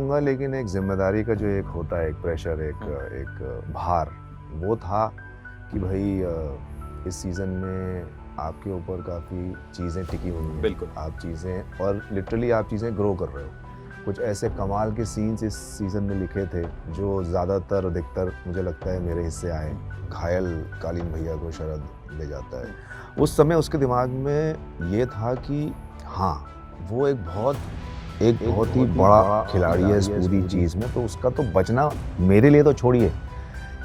कहूँगा, लेकिन एक जिम्मेदारी का जो एक होता है, एक प्रेशर, एक भार, वो था कि भाई इस सीज़न में आपके ऊपर काफ़ी चीज़ें टिकी हुई हैं। बिल्कुल। आप चीज़ें, और लिटरली आप चीज़ें ग्रो कर रहे हो। कुछ ऐसे कमाल के सीन्स इस सीज़न में लिखे थे जो ज़्यादातर अधिकतर मुझे लगता है मेरे हिस्से आए। घायल कालीन भैया को शरद ले जाता है। उस समय उसके दिमाग में ये था कि हाँ, वो एक बहुत ही बड़ा खिलाड़ी है इस पूरी चीज़ में, तो उसका तो बचना मेरे लिए तो छोड़िए,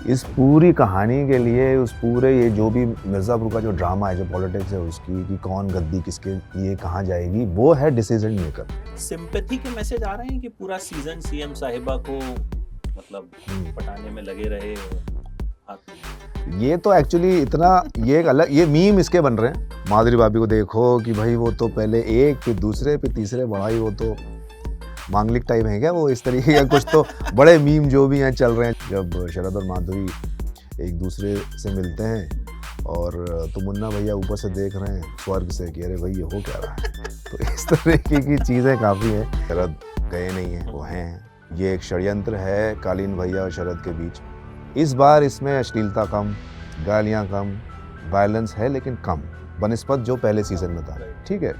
इस पूरी कहानी के लिए, उस पूरे ये जो भी मिर्ज़ापुर का जो ड्रामा है, जो पॉलिटिक्स है उसकी, कि कौन गद्दी किसके लिए कहाँ जाएगी, वो है डिसीजन मेकर। सिंपैथी के मैसेज आ रहे हैं कि पूरा सीजन सीएम साहिबा को मतलब पटाने में लगे रहे। ये तो एक्चुअली इतना, ये एक अलग, ये मीम इसके बन रहे हैं। माधुरी भाभी को देखो कि भाई वो तो पहले एक, फिर दूसरे, फिर तीसरे बढ़ाई, वो तो मांगलिक टाइप है क्या वो, इस तरीके का कुछ तो बड़े मीम जो भी हैं चल रहे हैं। जब शरद और माधुरी एक दूसरे से मिलते हैं और तो मुन्ना भैया ऊपर से देख रहे हैं स्वर्ग से कि अरे भाई ये हो क्या रहा है। तो इस तरीके की चीज़ें काफ़ी हैं। शरद गए नहीं हैं, वो हैं। ये एक षड्यंत्र है कालीन भैया और शरद के बीच। इस बार इसमें अश्लीलता कम, गालियाँ कम, वायलेंस है लेकिन कम बनिस्पत जो पहले सीजन में था, ठीक है,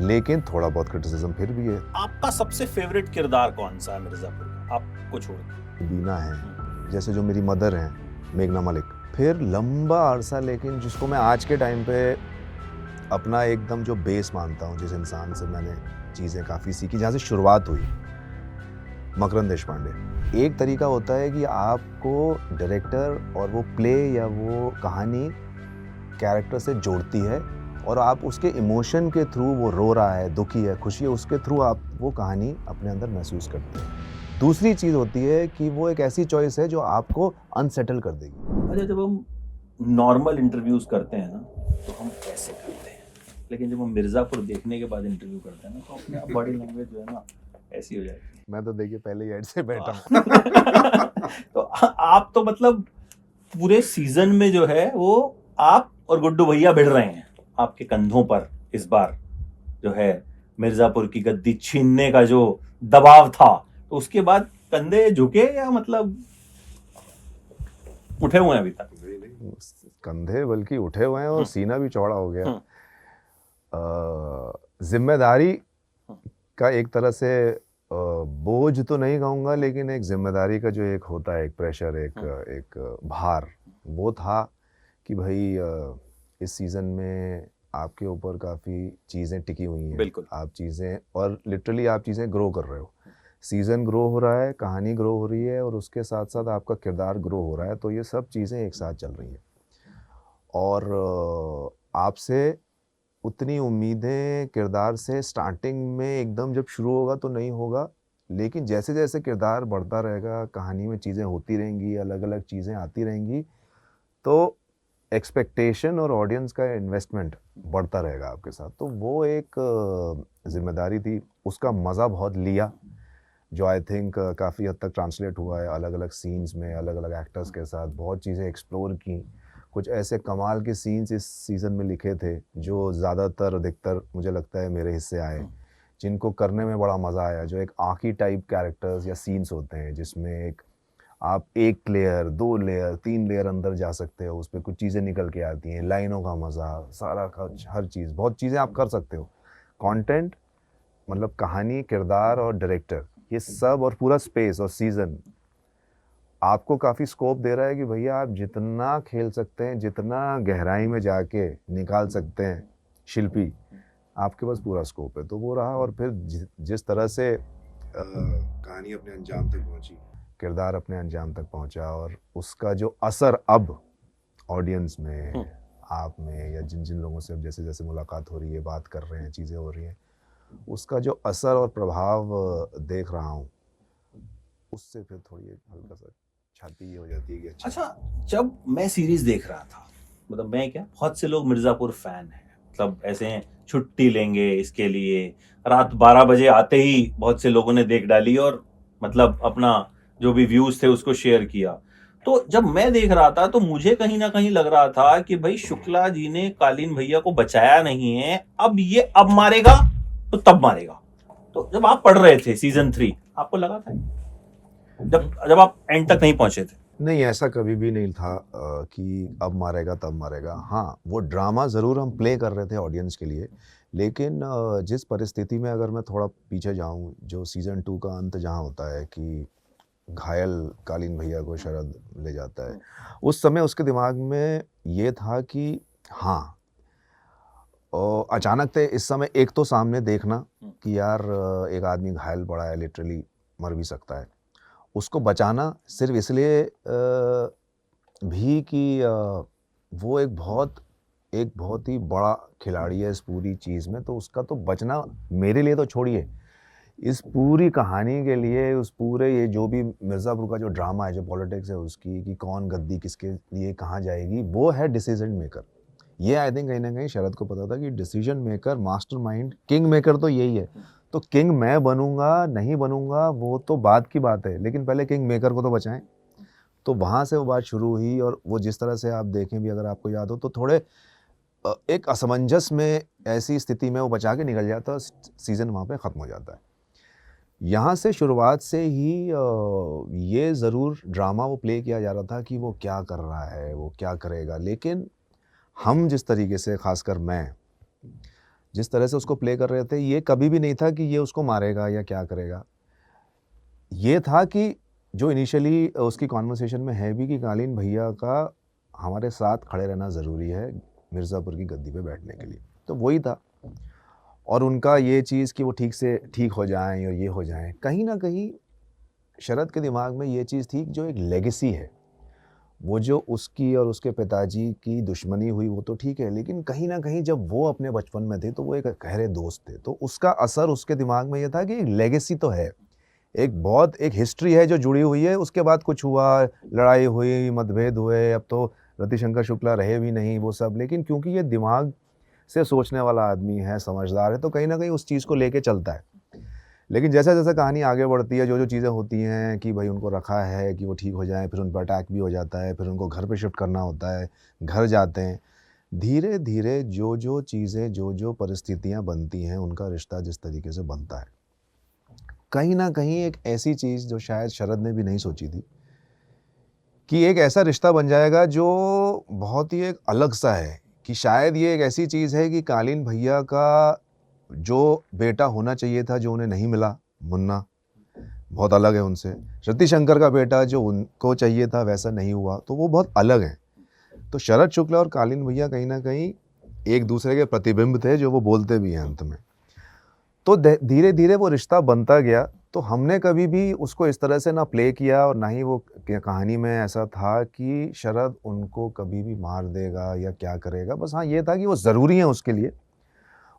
लेकिन थोड़ा बहुत क्रिटिसिज्म फिर भी है। आपका सबसे फेवरेट किरदार कौन सा है मिर्जापुर का, आपको छोड़ के? बीना है, जैसे जो मेरी मदर हैं, मेघना मलिक। फिर लंबा अरसा, लेकिन जिसको मैं आज के टाइम पे अपना एकदम जो बेस मानता हूँ, जिस इंसान से मैंने चीज़ें काफ़ी सीखी, जहाँ से शुरुआत हुई, मकरंद देशपांडे। एक तरीका होता है कि आपको डायरेक्टर और वो प्ले या वो कहानी कैरेक्टर से जोड़ती है और आप उसके इमोशन के थ्रू, वो रो रहा है, दुखी है, खुशी है, उसके थ्रू आप वो कहानी अपने अंदर महसूस करते हैं। दूसरी चीज़ होती है कि वो एक ऐसी चॉइस है जो आपको अनसेटल कर देगी। अच्छा, जब हम नॉर्मल इंटरव्यूज करते हैं ना तो हम ऐसे करते हैं, लेकिन जब हम मिर्जापुर देखने के बाद इंटरव्यू करते हैं ना तो अपने आप बॉडी लैंग्वेज जो है ना ऐसी हो जाती है। मैं तो देखिए पहले ही एड से बैठा हूँ। तो आप तो मतलब पूरे सीजन में जो है वो आप और गुड्डू भैया भिड़ रहे हैं, आपके कंधों पर इस बार जो है मिर्जापुर की गद्दी छीनने का जो दबाव था, तो उसके बाद कंधे झुके या मतलब उठे हुए हैं अभी तक? कंधे बल्कि उठे हुए हैं और सीना भी चौड़ा हो गया। जिम्मेदारी का एक तरह से बोझ तो नहीं कहूँगा, लेकिन एक जिम्मेदारी का जो एक होता है, एक प्रेशर, एक भार, वो था कि भाई इस सीज़न में आपके ऊपर काफ़ी चीज़ें टिकी हुई हैं। बिल्कुल। आप चीज़ें, और लिटरली आप चीज़ें ग्रो कर रहे हो। सीज़न ग्रो हो रहा है, कहानी ग्रो हो रही है, और उसके साथ साथ आपका किरदार ग्रो हो रहा है, तो ये सब चीज़ें एक साथ चल रही हैं। और आपसे उतनी उम्मीदें किरदार से स्टार्टिंग में एकदम जब शुरू होगा तो नहीं होगा, लेकिन जैसे जैसे किरदार बढ़ता रहेगा, कहानी में चीज़ें होती रहेंगी, अलग अलग चीज़ें आती रहेंगी, तो एक्सपेक्टेशन और ऑडियंस का इन्वेस्टमेंट बढ़ता रहेगा आपके साथ। तो वो एक जिम्मेदारी थी, उसका मज़ा बहुत लिया, जो आई थिंक काफ़ी हद तक ट्रांसलेट हुआ है अलग अलग सीन्स में, अलग अलग एक्टर्स के साथ बहुत चीज़ें एक्सप्लोर की। कुछ ऐसे कमाल के सीन्स इस सीज़न में लिखे थे जो ज़्यादातर अधिकतर मुझे लगता है मेरे हिस्से आए, जिनको करने में बड़ा मज़ा आया। जो एक आँखी टाइप कैरेक्टर्स या सीन्स होते हैं जिसमें एक आप 1 लेयर, 2 लेयर, 3 लेयर अंदर जा सकते हो, उस पर कुछ चीज़ें निकल के आती हैं, लाइनों का मज़ा, सारा हर चीज़, बहुत चीज़ें आप कर सकते हो। कंटेंट मतलब कहानी, किरदार और डायरेक्टर, ये सब, और पूरा स्पेस और सीज़न आपको काफ़ी स्कोप दे रहा है कि भैया आप जितना खेल सकते हैं, जितना गहराई में जाके निकाल सकते हैं शिल्पी, आपके पास पूरा स्कोप है। तो वो रहा, और फिर जिस तरह से कहानी अपने अंजाम तक पहुंची, किरदार अपने अंजाम तक पहुंचा, और उसका जो असर अब ऑडियंस में, आप में, या जिन जिन लोगों से अब जैसे जैसे मुलाकात हो रही है, बात कर रहे हैं, चीज़ें हो रही हैं, उसका जो असर और प्रभाव देख रहा हूँ, उससे फिर थोड़ी हल्का सा छाती ये हो जाती है कि अच्छा, जब मैं सीरीज देख रहा था, मतलब मैं क्या, बहुत से लोग मिर्जापुर फैन हैं, मतलब ऐसे हैं छुट्टी लेंगे इसके लिए, रात 12 बजे आते ही बहुत से लोगों ने देख डाली और मतलब अपना जो भी व्यूज थे उसको शेयर किया। तो जब मैं देख रहा था तो मुझे कहीं ना कहीं लग रहा था कि भाई शुक्ला जी ने कालीन भैया को बचाया नहीं है, अब ये अब मारेगा तो तब मारेगा। तो जब आप पढ़ रहे थे सीजन 3, आपको लगा था जब आप एंड तक नहीं पहुंचे थे? नहीं, ऐसा कभी भी नहीं था कि अब मारेगा तब मारेगा। हाँ, वो ड्रामा ज़रूर हम प्ले कर रहे थे ऑडियंस के लिए, लेकिन जिस परिस्थिति में अगर मैं थोड़ा पीछे जाऊँ, जो सीज़न 2 का अंत जहाँ होता है कि घायल कालीन भैया को शरद ले जाता है, उस समय उसके दिमाग में ये था कि हाँ, अचानक से इस समय एक तो सामने देखना कि यार एक आदमी घायल पड़ा है, लिटरली मर भी सकता है। उसको बचाना सिर्फ़ इसलिए भी कि वो एक बहुत ही बड़ा खिलाड़ी है इस पूरी चीज़ में, तो उसका तो बचना मेरे लिए तो छोड़िए, इस पूरी कहानी के लिए, उस पूरे ये जो भी मिर्ज़ापुर का जो ड्रामा है, जो पॉलिटिक्स है उसकी कि कौन गद्दी किसके लिए कहाँ जाएगी, वो है डिसीज़न मेकर। ये आई थिंक कहीं न कहीं शरद को पता था कि decision maker, mastermind, king maker तो यही है। तो किंग मैं बनूँगा, नहीं बनूँगा, वो तो बाद की बात है, लेकिन पहले किंग मेकर को तो बचाएँ। तो वहाँ से वो बात शुरू हुई और वो जिस तरह से आप देखें भी, अगर आपको याद हो, तो थोड़े एक असमंजस में, ऐसी स्थिति में वो बचा के निकल जाता है, सीज़न वहाँ पे ख़त्म हो जाता है। यहाँ से शुरुआत से ही ये ज़रूर ड्रामा वो प्ले किया जा रहा था कि वो क्या कर रहा है, वो क्या करेगा, लेकिन हम जिस तरीके से, ख़ासकर मैं, जिस तरह से उसको प्ले कर रहे थे, ये कभी भी नहीं था कि ये उसको मारेगा या क्या करेगा। ये था कि जो इनिशियली उसकी कॉन्वर्सेशन में है भी कि कालीन भैया का हमारे साथ खड़े रहना ज़रूरी है मिर्ज़ापुर की गद्दी पे बैठने के लिए, तो वही था। और उनका ये चीज़ कि वो ठीक हो जाएँ और ये हो जाएँ, कहीं न कहीं शरद के दिमाग में ये चीज़ थी जो एक लेगेसी है। वो जो उसकी और उसके पिताजी की दुश्मनी हुई वो तो ठीक है, लेकिन कहीं न कहीं जब वो अपने बचपन में थे तो वो एक गहरे दोस्त थे। तो उसका असर उसके दिमाग में ये था कि एक लेगेसी तो है। एक हिस्ट्री है जो जुड़ी हुई है, उसके बाद कुछ हुआ, लड़ाई हुई, मतभेद हुए, अब तो रतिशंकर शुक्ला रहे भी नहीं वो सब, लेकिन क्योंकि ये दिमाग से सोचने वाला आदमी है, समझदार है, तो कहीं न कहीं उस चीज़ को लेके चलता है। लेकिन जैसे-जैसे कहानी आगे बढ़ती है, जो-जो चीज़ें होती हैं कि भई उनको रखा है कि वो ठीक हो जाएँ, फिर उन पर अटैक भी हो जाता है, फिर उनको घर पे शिफ्ट करना होता है, घर जाते हैं। धीरे-धीरे जो-जो चीज़ें, जो-जो परिस्थितियाँ बनती हैं, उनका रिश्ता जिस तरीके से बनता है, कहीं न कहीं एक ऐसी चीज़ जो शायद शरद ने भी नहीं सोची थी, कि एक ऐसा रिश्ता बन जाएगा जो बहुत ही एक अलग-सा है, कि शायद ये एक ऐसी चीज़ है कि कालीन भैया का जो बेटा होना चाहिए था, जो उन्हें नहीं मिला, मुन्ना, बहुत अलग है उनसे। रतिशंकर का बेटा जो उनको चाहिए था, वैसा नहीं हुआ, तो वो बहुत अलग हैं। तो शरद शुक्ला और कालीन भैया कहीं न कहीं एक-दूसरे के प्रतिबिंब थे, जो वो बोलते भी हैं अंत में। तो धीरे-धीरे वो रिश्ता बनता गया, तो हमने कभी भी उसको इस तरह से ना प्ले किया और ना ही वो कहानी में ऐसा था कि शरद उनको कभी भी मार देगा या क्या करेगा। बस हाँ, ये था कि वो ज़रूरी हैं उसके लिए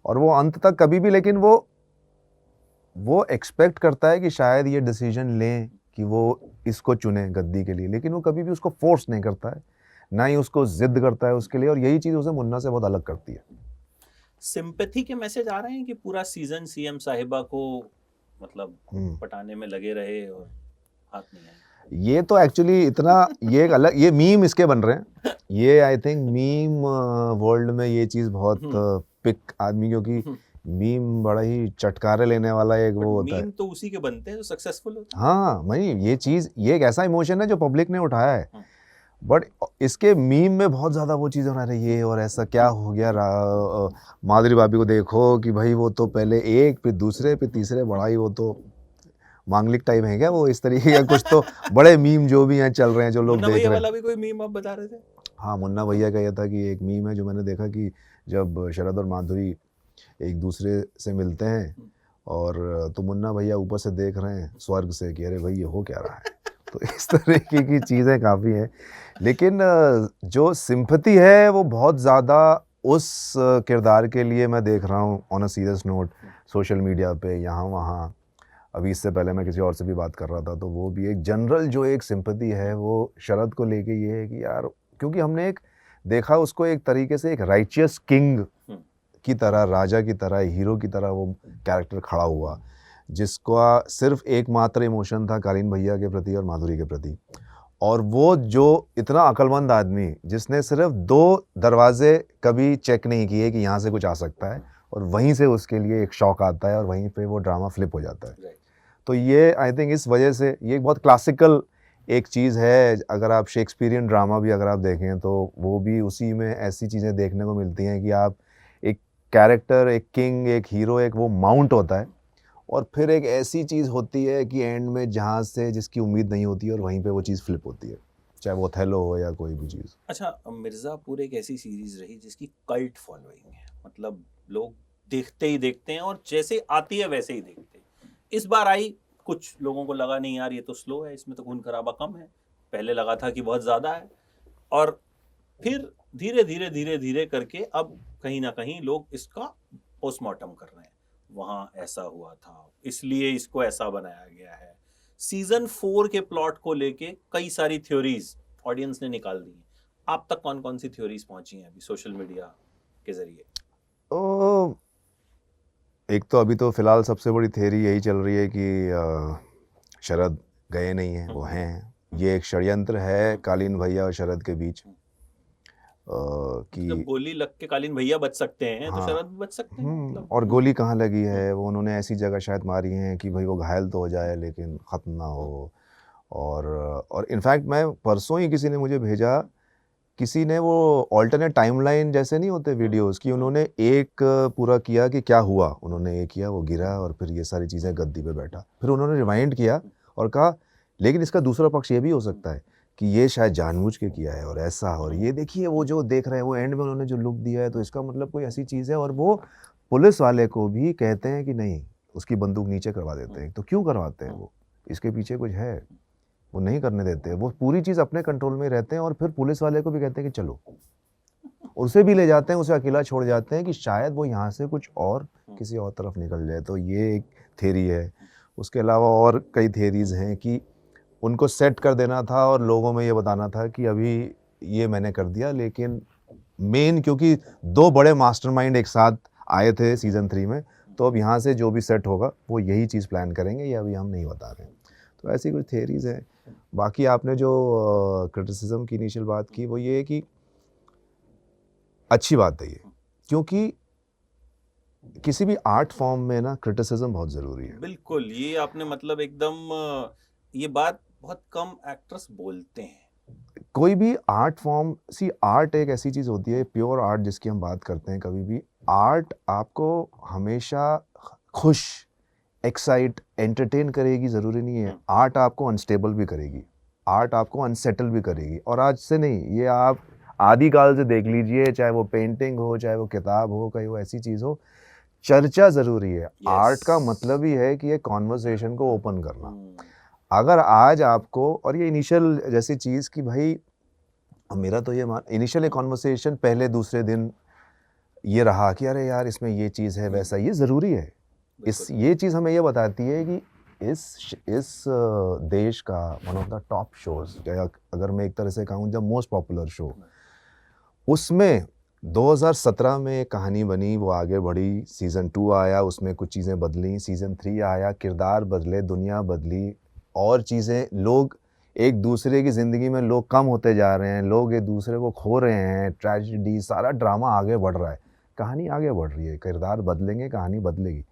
और वो अंत तक कभी भी, लेकिन वो एक्सपेक्ट करता है कि शायद ये डिसीजन लें कि वो इसको चुने गद्दी के लिए, लेकिन वो कभी भी उसको फोर्स नहीं करता है, ना ही उसको ज़िद करता है उसके लिए, और यही चीज़ उसे मुन्ना से बहुत अलग करती है। सिंपैथी के मैसेज आ रहे हैं कि पूरा सीजन सीएम साहिबा को मतलब पटाने में लगे रहे और हाथ नहीं आए? ये तो एक्चुअली इतना ये एक अलग, ये मीम इसके बन रहे हैं। ये आई थिंक मीम वर्ल्ड में ये चीज़ बहुत पिक आदमी, क्योंकि मीम बड़ा ही चटकारे लेने वाला एक वो होता है। मीम तो उसी के बनते हैं जो सक्सेसफुल होते हैं। हाँ, नहीं, ये एक ऐसा इमोशन है जो पब्लिक ने उठाया है, बट इसके मीम में बहुत ज़्यादा वो चीज़ें बना रही है, और ऐसा क्या हो गया माधुरी भाभी को देखो कि भाई वो तो पहले एक, फिर दूसरे, फिर तीसरे बढ़ाई, वो तो मांगलिक टाइप है क्या वो, इस तरीके का कुछ तो बड़े मीम जो भी हैं चल रहे हैं, जो लोग देख रहे हैं। वाला भी कोई मीम आप बता रहे थे? हाँ, मुन्ना भैया का ये था कि एक मीम है जो मैंने देखा कि जब शरद और माधुरी एक दूसरे से मिलते हैं और तो मुन्ना भैया ऊपर से देख रहे हैं स्वर्ग से कि अरे भाई ये हो क्या रहा है। तो इस तरीके की चीज़ें काफ़ी हैं, लेकिन जो सिंपैथी है वो बहुत ज़्यादा उस किरदार के लिए मैं देख रहा हूँ on a serious note, social media पे, यहाँ वहाँ। अभी इससे पहले मैं किसी और से भी बात कर रहा था, तो वो भी एक जनरल जो एक सिंपैथी है वो शरद को लेके ये है कि यार, क्योंकि हमने एक देखा उसको एक तरीके से एक राइचियस किंग की तरह, राजा की तरह, हीरो की तरह वो कैरेक्टर खड़ा हुआ, जिसका सिर्फ एकमात्र इमोशन था कालीन भैया के प्रति और माधुरी के प्रति। और वो जो इतना अक्लमंद आदमी जिसने सिर्फ 2 दरवाजे कभी चेक नहीं किए कि यहाँ से कुछ आ सकता है, और वहीं से उसके लिए एक शॉक आता है और वहीं पे वो ड्रामा फ्लिप हो जाता है। तो ये आई थिंक इस वजह से ये एक बहुत क्लासिकल एक चीज़ है। अगर आप शेक्सपियरियन ड्रामा भी अगर आप देखें तो वो भी उसी में ऐसी चीज़ें देखने को मिलती हैं कि आप एक कैरेक्टर, एक किंग, एक हीरो, एक वो माउंट होता है और फिर एक ऐसी चीज़ होती है कि एंड में जहाँ से जिसकी उम्मीद नहीं होती है और वहीं पे वो चीज़ फ्लिप होती है, चाहे वो ओथेलो हो या कोई भी चीज़। अच्छा, मिर्ज़ापुर एक ऐसी सीरीज रही जिसकी कल्ट फॉलोइंग है, मतलब लोग देखते ही देखते हैं और जैसे आती है वैसे ही देखते हैं। इस बार आई, कुछ लोगों को लगा नहीं यार ये तो स्लो है, इसमें तो खून खराबा कम है, पहले लगा था कि बहुत ज़्यादा है, और फिर धीरे धीरे धीरे धीरे करके अब कहीं ना कहीं लोग इसका पोस्टमार्टम कर रहे हैं, वहाँ ऐसा हुआ था इसलिए इसको ऐसा बनाया गया है। सीजन 4 के प्लॉट को लेके कई सारी थ्योरीज ऑडियंस ने निकाल दी हैं। आप तक कौन कौन सी थ्योरीज पहुंची हैं अभी सोशल मीडिया के जरिए? तो एक तो अभी तो फिलहाल सबसे बड़ी थियरी यही चल रही है कि शरद गए नहीं हैं, वो हैं। ये एक षड्यंत्र है कालीन भैया और शरद के बीच जब कि गोली लग के कालीन भैया बच सकते हैं तो हाँ शरद भी बच सकते हैं, मतलब और गोली कहाँ लगी है, वो उन्होंने ऐसी जगह शायद मारी है कि भाई वो घायल तो हो जाए लेकिन ख़त्म ना हो। और इनफैक्ट मैं परसों ही किसी ने मुझे भेजा, किसी ने वो ऑल्टरनेट टाइमलाइन जैसे नहीं होते वीडियोस कि उन्होंने एक पूरा किया कि क्या हुआ, उन्होंने ये किया, वो गिरा और फिर ये सारी चीज़ें गद्दी पे बैठा, फिर उन्होंने रिवाइंड किया और कहा लेकिन इसका दूसरा पक्ष ये भी हो सकता है कि ये शायद जानबूझ के किया है और ऐसा, और ये देखिए वो जो देख रहे हैं वो एंड में उन्होंने जो लुक दिया है तो इसका मतलब कोई ऐसी चीज़ है। और वो पुलिस वाले को भी कहते हैं कि नहीं, उसकी बंदूक नीचे करवा देते हैं। तो क्यों करवाते हैं वो, इसके पीछे कुछ है, वो नहीं करने देते, वो पूरी चीज़ अपने कंट्रोल में रहते हैं और फिर पुलिस वाले को भी कहते हैं कि चलो, उसे भी ले जाते हैं, उसे अकेला छोड़ जाते हैं कि शायद वो यहाँ से कुछ और किसी और तरफ निकल जाए। तो ये एक थ्योरी है। उसके अलावा और कई थ्योरीज हैं कि उनको सेट कर देना था और लोगों में ये बताना था कि अभी ये मैंने कर दिया, लेकिन मेन क्योंकि दो बड़े मास्टरमाइंड एक साथ आए थे सीजन 3 में, तो अब यहाँ से जो भी सेट होगा वो यही चीज़ प्लान करेंगे, ये अभी हम नहीं बता रहे हैं। तो ऐसी कुछ थ्योरीज हैं। बाकी आपने जो क्रिटिसिज्म की इनिशियल बात की वो ये है कि अच्छी बात है ये, क्योंकि किसी भी आर्ट फॉर्म में ना क्रिटिसिज्म बहुत ज़रूरी है। बिल्कुल, ये आपने मतलब एकदम ये बात बहुत कम एक्टर्स बोलते हैं। कोई भी आर्ट फॉर्म, सी आर्ट एक ऐसी चीज़ होती है, प्योर आर्ट जिसकी हम बात करते हैं, कभी भी आर्ट आपको हमेशा खुश, एक्साइट, एंटरटेन करेगी ज़रूरी नहीं है। आर्ट आपको अनस्टेबल भी करेगी, आर्ट आपको अनसेटल भी करेगी। और आज से नहीं, ये आप आदिकाल से देख लीजिए, चाहे वो पेंटिंग हो, चाहे वो किताब हो, कहीं वो ऐसी चीज़ हो, चर्चा ज़रूरी है। आर्ट का मतलब ही है कि ये कॉन्वर्सेशन को ओपन करना। अगर आज आपको, और ये इनिशियल जैसी चीज़ कि भाई मेरा तो ये इनिशियल एक कॉन्वर्सेशन पहले दूसरे दिन ये रहा कि अरे यार इसमें ये चीज़ है, वैसा, ये ज़रूरी है। ये चीज़ हमें ये बताती है कि इस देश का one of the top shows, अगर मैं एक तरह से कहूँ जब मोस्ट पॉपुलर शो, उसमें 2017 में एक कहानी बनी, वो आगे बढ़ी, सीज़न 2 आया, उसमें कुछ चीज़ें बदली, सीज़न 3 आया, किरदार बदले, दुनिया बदली और चीज़ें, लोग एक दूसरे की ज़िंदगी में लोग कम होते जा रहे हैं, लोग एक दूसरे को खो रहे हैं, ट्रेजेडी, सारा ड्रामा आगे बढ़ रहा है, कहानी आगे बढ़ रही है, किरदार बदलेंगे, कहानी बदलेगी।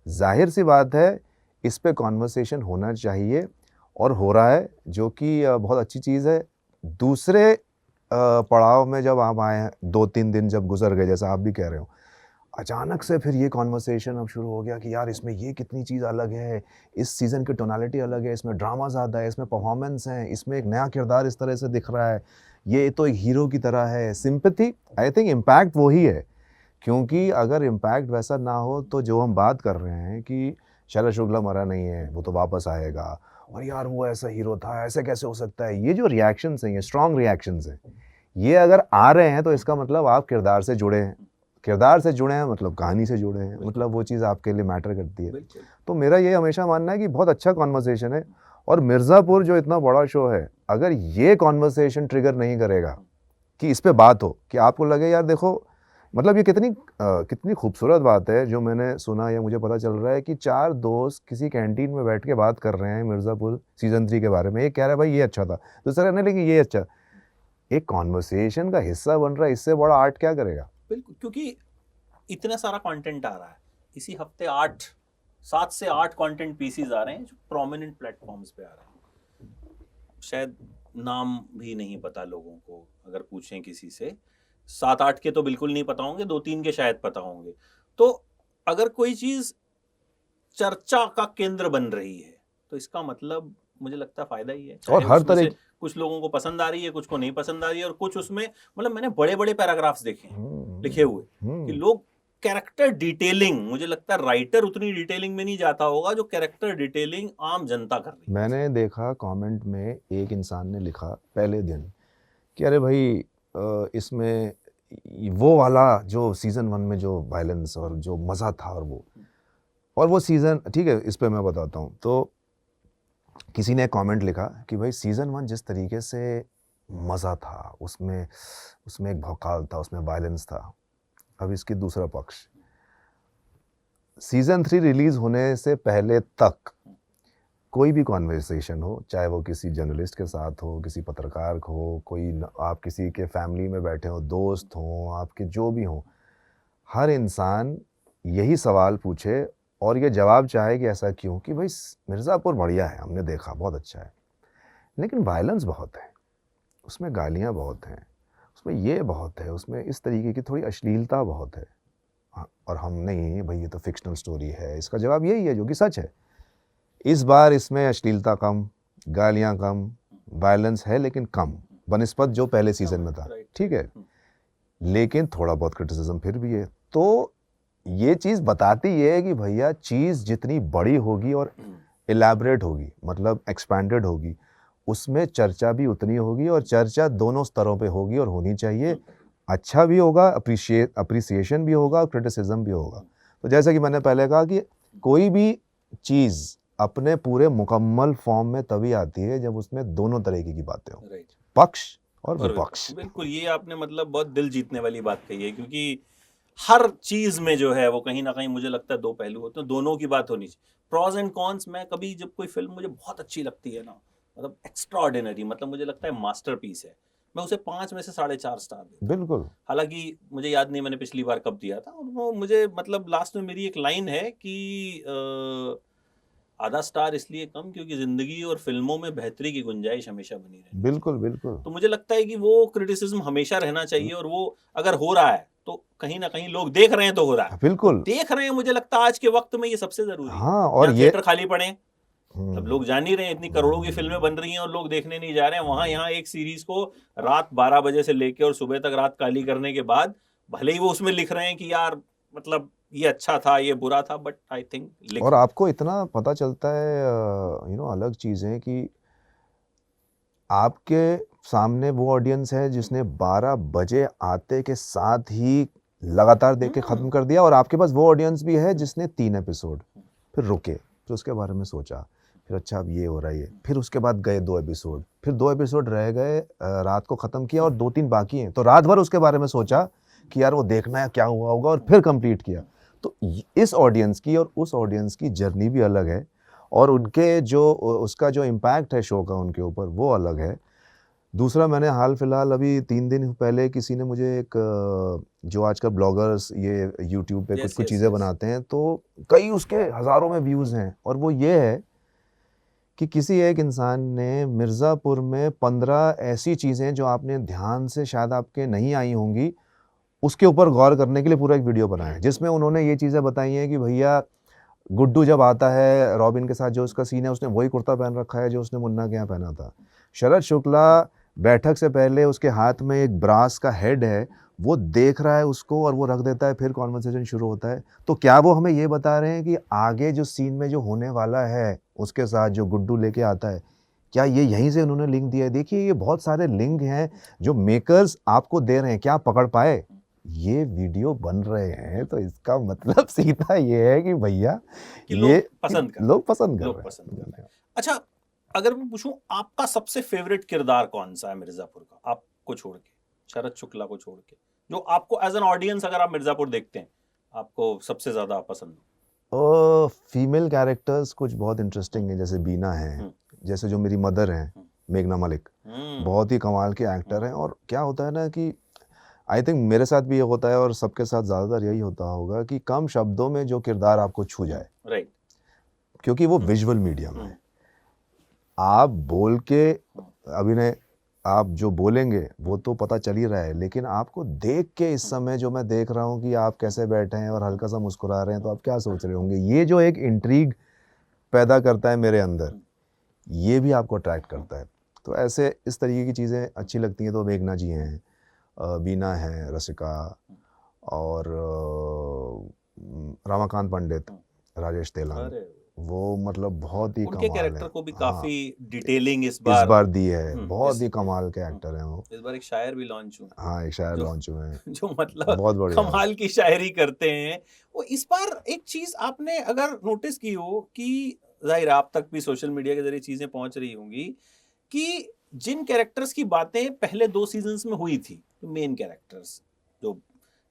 जाहिर सी बात है इस पे कॉन्वर्सेशन होना चाहिए और हो रहा है, जो कि बहुत अच्छी चीज़ है। दूसरे पड़ाव में जब आप आए हैं, 2-3 दिन जब गुजर गए, जैसा आप भी कह रहे हो, अचानक से फिर ये कॉन्वर्सेशन अब शुरू हो गया कि यार इसमें ये कितनी चीज़ अलग है, इस सीज़न की टोनालिटी अलग है, इसमें ड्रामा ज़्यादा है, इसमें परफॉर्मेंस है, इसमें एक नया किरदार इस तरह से दिख रहा है, ये तो एक हीरो की तरह है। सिंपैथी, आई थिंक इम्पैक्ट वही है, क्योंकि अगर इम्पैक्ट वैसा ना हो तो जो हम बात कर रहे हैं कि शरद शुक्ला मरा नहीं है, वो तो वापस आएगा, और यार वो ऐसा हीरो था, ऐसे कैसे हो सकता है, ये जो रिएक्शंस हैं, ये स्ट्रॉन्ग रिएक्शंस हैं, ये अगर आ रहे हैं तो इसका मतलब आप किरदार से जुड़े हैं, किरदार से जुड़े हैं मतलब कहानी से जुड़े हैं, मतलब वो चीज़ आपके लिए मैटर करती है। तो मेरा ये हमेशा मानना है कि बहुत अच्छा कॉन्वर्सेशन है, और मिर्ज़ापुर जो इतना बड़ा शो है, अगर ये कॉन्वर्सेशन ट्रिगर नहीं करेगा कि इस पे बात हो, कि आपको लगे यार देखो, मतलब ये कितनी खूबसूरत बात है जो मैंने सुना या मुझे पता चल रहा है कि 4 दोस्त किसी कैंटीन में बैठ के बात कर रहे हैं मिर्ज़ापुर सीज़न 3 के बारे में। एक कह रहा है भाई ये अच्छा था, दूसरा कहने लगे ये अच्छा। एक कॉन्वर्सेशन का हिस्सा बन रहा है, इससे बड़ा आर्ट क्या करेगा? बिल्कुल, क्योंकि इतना सारा कंटेंट आ रहा है, इसी हफ्ते 8 7 से 8 कंटेंट पीसीज आ रहे हैं जो प्रोमिनेंट प्लेटफॉर्म्स पे आ रहे हैं। शायद नाम भी नहीं पता लोगों को, अगर पूछें किसी से 7-8 के तो बिल्कुल नहीं पता होंगे, 2-3 के शायद पता होंगे। तो अगर कोई चीज चर्चा का केंद्र बन रही है तो इसका मतलब मुझे लगता है फायदा ही है। और चाहे हर उसमें तरह से कुछ लोगों को पसंद आ रही है, कुछ को नहीं पसंद आ रही है, और कुछ उसमें मतलब मैंने बड़े बड़े पैराग्राफ्स देखे हैं लिखे हुए कि लोग कैरेक्टर डिटेलिंग, मुझे लगता है राइटर उतनी डिटेलिंग में नहीं जाता होगा जो कैरेक्टर डिटेलिंग आम जनता कर रही है। मैंने देखा कमेंट में एक इंसान ने लिखा पहले दिन कि अरे भाई इसमें वो वाला जो सीज़न 1 में जो वायलेंस और जो मज़ा था और वो सीज़न, ठीक है, इस पे मैं बताता हूँ। तो किसी ने कमेंट लिखा कि भाई सीज़न 1 जिस तरीके से मज़ा था, उसमें एक भौकाल था, उसमें वायलेंस था। अब इसकी दूसरा पक्ष, सीज़न 3 रिलीज़ होने से पहले तक कोई भी कॉन्वर्सेशन हो, चाहे वो किसी जर्नलिस्ट के साथ हो, किसी पत्रकार हो, आप किसी के फैमिली में बैठे हो, दोस्त हों, आपके जो भी हों, हर इंसान यही सवाल पूछे और ये जवाब चाहे कि ऐसा क्यों, कि भाई मिर्ज़ापुर बढ़िया है, हमने देखा, बहुत अच्छा है, लेकिन वायलेंस बहुत है, उसमें गालियाँ बहुत हैं, उसमें ये बहुत है, उसमें इस तरीके की थोड़ी अश्लीलता बहुत है। हाँ, और हम नहीं भाई ये तो फिक्शनल स्टोरी है, इसका जवाब यही है जो कि सच है। इस बार इसमें अश्लीलता कम, गालियाँ कम, वायलेंस है लेकिन कम बनिस्बत जो पहले सीज़न में था, ठीक है, लेकिन थोड़ा बहुत क्रिटिसिज्म फिर भी है। तो ये चीज़ बताती है कि भैया चीज़ जितनी बड़ी होगी और इलैबोरेट होगी, मतलब एक्सपैंडेड होगी, उसमें चर्चा भी उतनी होगी, और चर्चा दोनों स्तरों पे होगी और होनी चाहिए। अच्छा भी होगा, अप्रिसिएशन भी होगा और क्रिटिसिज्म भी होगा। तो जैसा कि मैंने पहले कहा कि कोई भी चीज़ अपने पूरे मुकम्मल फॉर्म में तभी आती है जब उसमें दोनों तरीके की बातें हो, पक्ष और विपक्ष। बिल्कुल, ये आपने मतलब बहुत दिल जीतने वाली बात कही है, क्योंकि हर चीज में जो है वो कहीं ना कहीं मुझे लगता है दो पहलू होते हैं, दोनों की बात होनी चाहिए। प्रॉज एंड कॉन्स, मैं कभी जब कोई फिल्म मुझे बहुत अच्छी लगती है ना, मतलब एक्स्ट्राऑर्डिनरी, मतलब मुझे लगता है मास्टरपीस है, मैं उसे 5 में से 4.5 स्टार देता हूँ। बिल्कुल। हालांकि मुझे याद नहीं मैंने पिछली बार कब दिया था, और वो मुझे मतलब लास्ट में मेरी एक लाइन है कि आधा स्टार इसलिए कम क्योंकि जिंदगी और फिल्मों में बेहतरी की गुंजाइश हमेशा बनी रहती है। बिल्कुल बिल्कुल। तो मुझे लगता है कि वो क्रिटिसिज्म हमेशा रहना चाहिए, और वो अगर हो रहा है तो कहीं ना कहीं लोग देख रहे हैं तो हो रहा है, बिल्कुल तो देख रहे हैं, मुझे लगता है आज के वक्त में ये सबसे जरूरी है। हाँ, और ये थिएटर खाली पड़े, अब लोग जान ही रहे हैं इतनी करोड़ों की फिल्में बन रही हैं और लोग देखने नहीं जा रहे हैं, वहां यहाँ एक सीरीज को रात 12 बजे से लेके और सुबह तक रात काली करने के बाद भले ही वो उसमें लिख रहे हैं कि यार मतलब ये अच्छा था, ये बुरा था, बट आई थिंक और आपको इतना पता चलता है अलग चीज़ें कि आपके सामने वो ऑडियंस है जिसने 12 बजे आते के साथ ही लगातार देख के ख़त्म कर दिया, और आपके पास वो ऑडियंस भी है जिसने 3 एपिसोड, फिर रुके, फिर उसके बारे में सोचा, फिर अच्छा अब ये हो रहा है, फिर उसके बाद गए 2 एपिसोड, फिर 2 एपिसोड रह गए, रात को ख़त्म किया और 2-3 बाकी हैं, तो रात भर उसके बारे में सोचा कि यार वो देखना है क्या हुआ होगा, और फिर कंप्लीट किया। तो इस ऑडियंस की और उस ऑडियंस की जर्नी भी अलग है, और उनके जो उसका जो इम्पैक्ट है शो का उनके ऊपर वो अलग है। दूसरा, मैंने हाल फिलहाल अभी 3 दिन पहले किसी ने मुझे एक जो आजकल ब्लॉगर्स ये यूट्यूब पे कुछ चीज़ें बनाते हैं, तो कई उसके हज़ारों में व्यूज़ हैं, और वो ये है कि किसी एक इंसान ने मिर्ज़ापुर में 15 ऐसी चीज़ें जो आपने ध्यान से शायद आपके नहीं आई होंगी, उसके ऊपर गौर करने के लिए पूरा एक वीडियो बनाया है, जिसमें उन्होंने ये चीज़ें बताई हैं कि भैया गुड्डू जब आता है रॉबिन के साथ, जो उसका सीन है, उसने वही कुर्ता पहन रखा है जो उसने मुन्ना के यहाँ पहना था। शरद शुक्ला बैठक से पहले उसके हाथ में एक ब्रास का हेड है, वो देख रहा है उसको और वो रख देता है, फिर कॉन्वर्सेशन शुरू होता है। तो क्या वो हमें ये बता रहे हैं कि आगे जो सीन में जो होने वाला है उसके साथ जो गुड्डू लेके आता है, क्या ये यहीं से उन्होंने लिंक दिया है? देखिए ये बहुत सारे लिंक हैं जो मेकर्स आपको दे रहे हैं, क्या आप पकड़ पाए? ये वीडियो बन रहे हैं तो इसका मतलब सीधा ये है कि भैया ये लोग पसंद कर रहे हैं। अच्छा, अगर मैं पूछूं आपका सबसे फेवरेट किरदार कौन सा है मिर्जापुर का, आपको छोड़ के, शरद शुक्ला को छोड़ के, जो आपको एज एन ऑडियंस अगर आप मिर्जापुर देखते हैं आपको सबसे ज्यादा पसंद हो? फीमेल कैरेक्टर्स कुछ बहुत इंटरेस्टिंग है, जैसे बीना है, जैसे जो मेरी मदर है मेघना मलिक, बहुत ही कमाल के एक्टर हैं। और क्या होता है ना कि आई थिंक मेरे साथ भी ये होता है और सबके साथ ज़्यादातर यही होता होगा कि कम शब्दों में जो किरदार आपको छू जाए, राइट, क्योंकि वो विजुअल मीडियम है। आप बोल के अभिनय आप जो बोलेंगे वो तो पता चल ही रहा है, लेकिन आपको देख के इस समय जो मैं देख रहा हूँ कि आप कैसे बैठे हैं और हल्का सा मुस्कुरा रहे हैं, तो आप क्या सोच रहे होंगे, ये जो एक इंट्रीग पैदा करता है मेरे अंदर, ये भी आपको अट्रैक्ट करता है। तो ऐसे इस तरीके की चीज़ें अच्छी लगती हैं। तो मेघना जी हैं, बीना है, रसिका, और रमाकांत पंडित, राजेश तेलांग, अरे वो मतलब बहुत ही उनके कमाल कैरेक्टर है। को भी हाँ, काफी डिटेलिंग इस इस बार बार दी है, बहुत इस ही कमाल के एक्टर हैं वो। इस बार एक शायर भी लॉन्च हुए हाँ, एक शायर जो लॉन्च हुए हैं, जो मतलब बहुत बढ़िया। कमाल की शायरी करते हैं वो। इस बार एक चीज आपने अगर नोटिस की हो कि जाहिर है आप तक भी सोशल मीडिया के जरिए चीजें पहुंच रही होंगी कि जिन कैरेक्टर्स की बातें पहले 2 सीजन्स में हुई थी, मेन कैरेक्टर्स जो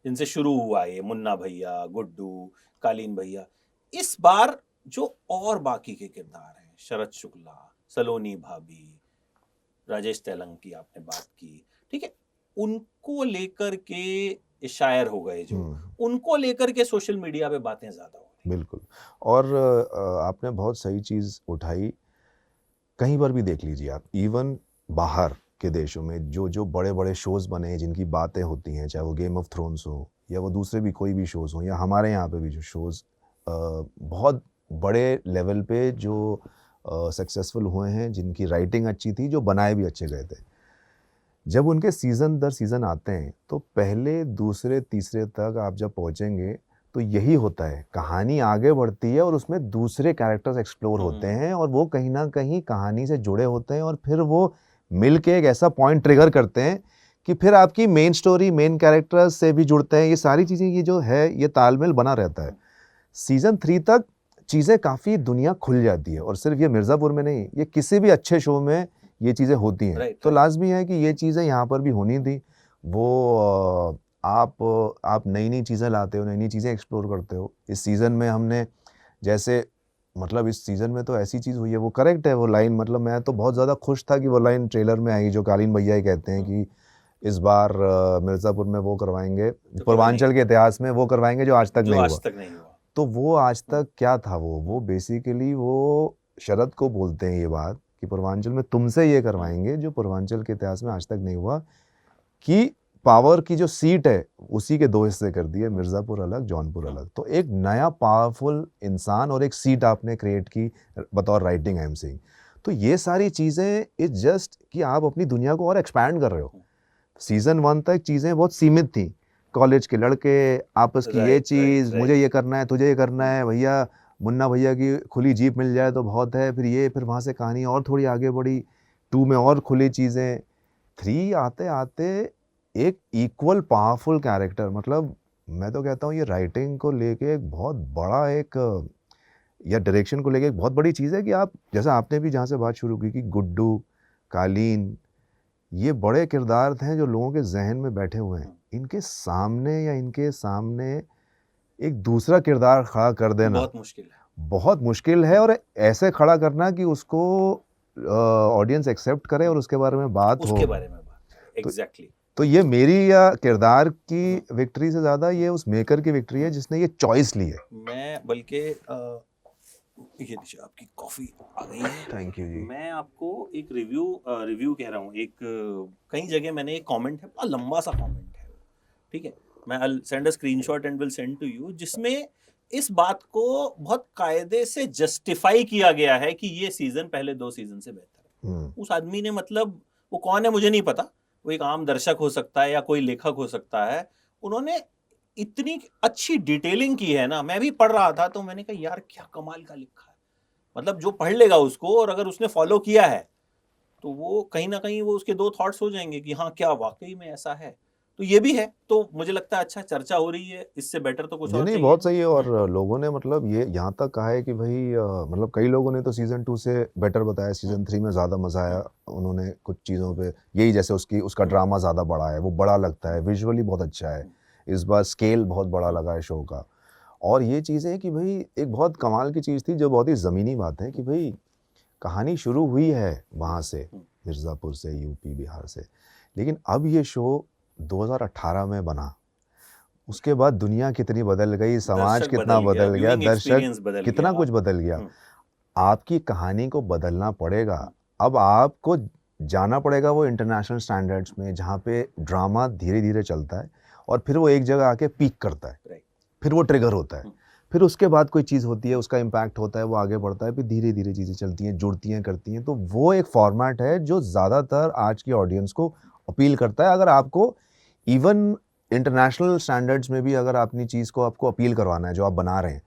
जिनसे शुरू हुआ ये मुन्ना भैया, गुड्डू, कालीन भैया, इस बार जो और बाकी के किरदार हैं, शरद शुक्ला, सलोनी भाभी, राजेश तेलंग की आपने बात की, ठीक है, उनको लेकर के शायर हो गए जो, उनको लेकर के सोशल मीडिया पे बातें ज्यादा हो रही। बिल्कुल। और आपने बहुत सही चीज़ उठाई। कहीं पर भी देख लीजिए आप, इवन बाहर के देशों में जो बड़े-बड़े शोज़ बने हैं जिनकी बातें होती हैं, चाहे वो गेम ऑफ थ्रोन्स हो या वो दूसरे भी कोई भी शोज़ हों, या हमारे यहाँ पे भी जो शोज़ बहुत बड़े लेवल पे जो सक्सेसफुल हुए हैं, जिनकी राइटिंग अच्छी थी, जो बनाए भी अच्छे गए थे। जब उनके सीज़न दर सीज़न आते हैं, तो पहले, दूसरे, तीसरे तक आप जब पहुँचेंगे, तो यही होता है, कहानी आगे बढ़ती है और उसमें दूसरे कैरेक्टर्स एक्सप्लोर होते हैं और वो कहीं न कहीं कहानी से जुड़े होते हैं, और फिर वो मिलके एक ऐसा पॉइंट ट्रिगर करते हैं कि फिर आपकी मेन स्टोरी, मेन कैरेक्टर्स से भी जुड़ते हैं। ये सारी चीज़ें, ये जो है, ये तालमेल बना रहता है। सीज़न 3 तक चीज़ें काफ़ी दुनिया खुल जाती है, और सिर्फ़ ये मिर्ज़ापुर में नहीं, ये किसी भी अच्छे शो में ये चीज़ें होती हैं। राइट, तो राइट। लाज़मी है कि ये चीज़ें यहाँ पर भी होनी थी। वो आप नई-नई चीज़ें लाते हो, नई-नई चीज़ें एक्सप्लोर करते हो। इस सीज़न में हमने जैसे, मतलब इस सीज़न में तो ऐसी चीज़ हुई है, वो करेक्ट है वो लाइन, मतलब मैं तो बहुत ज़्यादा खुश था कि वो लाइन ट्रेलर में आई, जो कालीन भैया ही कहते हैं कि इस बार मिर्ज़ापुर में वो करवाएँगे, पूर्वांचल के इतिहास में वो करवाएँगे जो आज तक जो नहीं आज हुआ। तक नहीं हुआ। तो वो आज तक क्या था, वो बेसिकली वो शरद को बोलते हैं ये बात कि पूर्वांचल में तुमसे ये करवाएँगे जो पूर्वांचल के इतिहास में आज तक नहीं हुआ, कि पावर की जो सीट है उसी के 2 हिस्से कर दिए, मिर्ज़ापुर अलग, जौनपुर अलग। तो एक नया पावरफुल इंसान और एक सीट आपने क्रिएट की बतौर राइटिंग, आई एम सेइंग। तो ये सारी चीज़ें इट्स जस्ट कि आप अपनी दुनिया को और एक्सपैंड कर रहे हो। सीज़न 1 तक चीज़ें बहुत सीमित थी। कॉलेज के लड़के आपस की ये राइट, चीज़, राइट, मुझे ये करना है, तुझे ये करना है, भैया मुन्ना भैया की खुली जीप मिल जाए तो बहुत है, फिर ये, फिर वहाँ से कहानी और थोड़ी आगे बढ़ी, 2 में और खुली चीज़ें, 3 आते-आते एक इक्वल पावरफुल कैरेक्टर, मतलब मैं तो कहता हूँ ये राइटिंग को लेके एक बहुत बड़ा एक, या डायरेक्शन को लेके एक बहुत बड़ी चीज़ है कि आप, जैसा आपने भी जहाँ से बात शुरू की कि गुड्डू, कालीन, ये बड़े किरदार थे जो लोगों के ज़हन में बैठे हुए हैं। इनके सामने एक दूसरा किरदार खड़ा कर देना बहुत मुश्किल है। बहुत मुश्किल है, और ऐसे खड़ा करना कि उसको ऑडियंस एक्सेप्ट करे और उसके बारे में बात हो। उसके बारे में बात तो एग्जैक्टली। तो ये मेरी या किरदार की विक्ट्री से ज़्यादा ये उस मेकर की विक्ट्री है जिसने ये चॉइस ली है। मैं बल्कि ये लीजिए आपकी कॉफ़ी आ गई है। थैंक यू जी। मैं आपको एक रिव्यू कह रहा हूँ, एक कई जगह मैंने एक कमेंट है, बड़ा लंबा सा कमेंट है, ठीक है, मैं I send a screenshot and will send to you, जिसमें इस बात को बहुत कायदे से जस्टिफाई किया गया है कि ये सीजन पहले 2 सीजन से बेहतर है। उस आदमी ने, मतलब वो कौन है मुझे नहीं पता, वो एक आम दर्शक हो सकता है या कोई लेखक हो सकता है, उन्होंने इतनी अच्छी डिटेलिंग की है ना, मैं भी पढ़ रहा था तो मैंने कहा यार क्या कमाल का लिखा है। मतलब जो पढ़ लेगा उसको, और अगर उसने फॉलो किया है तो वो कहीं ना कहीं वो उसके 2 थॉट्स हो जाएंगे कि हाँ क्या वाकई में ऐसा है। तो ये भी है, तो मुझे लगता है अच्छा चर्चा हो रही है, इससे बेटर तो कुछ जी और नहीं, चाहिए बहुत सही नहीं। है। और लोगों ने मतलब ये यहाँ तक कहा है कि भाई मतलब कई लोगों ने तो सीज़न 2 से बेटर बताया, सीज़न 3 में ज़्यादा मज़ा आया उन्होंने कुछ चीज़ों पे, यही जैसे उसका ड्रामा ज़्यादा बड़ा है, वो बड़ा लगता है, विजुअली बहुत अच्छा है, इस बार स्केल बहुत बड़ा लगा है शो का। और ये चीज़ें कि भाई एक बहुत कमाल की चीज़ थी, जो बहुत ही ज़मीनी बात है कि भाई कहानी शुरू हुई है वहाँ से, मिर्ज़ापुर से, यूपी, बिहार से, लेकिन अब ये शो 2018 में बना, उसके बाद दुनिया कितनी बदल गई, समाज दर्शक कितना बदल गया, बदल गया, viewing दर्शक experience बदल कितना गया। कुछ बदल गया। आपकी कहानी को बदलना पड़ेगा। अब आपको जाना पड़ेगा वो इंटरनेशनल स्टैंडर्ड्स में, जहाँ पे ड्रामा धीरे-धीरे चलता है और फिर वो एक जगह आके पीक करता है। राइट। फिर वो ट्रिगर होता है। फिर उसके बाद कोई चीज़ होती है, उसका इम्पैक्ट होता है, वो आगे बढ़ता है, फिर धीरे-धीरे चीज़ें चलती हैं, जुड़ती हैं, करती हैं। तो वो एक फॉर्मेट है जो ज़्यादातर आज की ऑडियंस को अपील करता है। अगर आपको इवन इंटरनेशनल स्टैंडर्ड्स में भी अगर अपनी चीज़ को आपको अपील करवाना है, जो आप बना रहे हैं,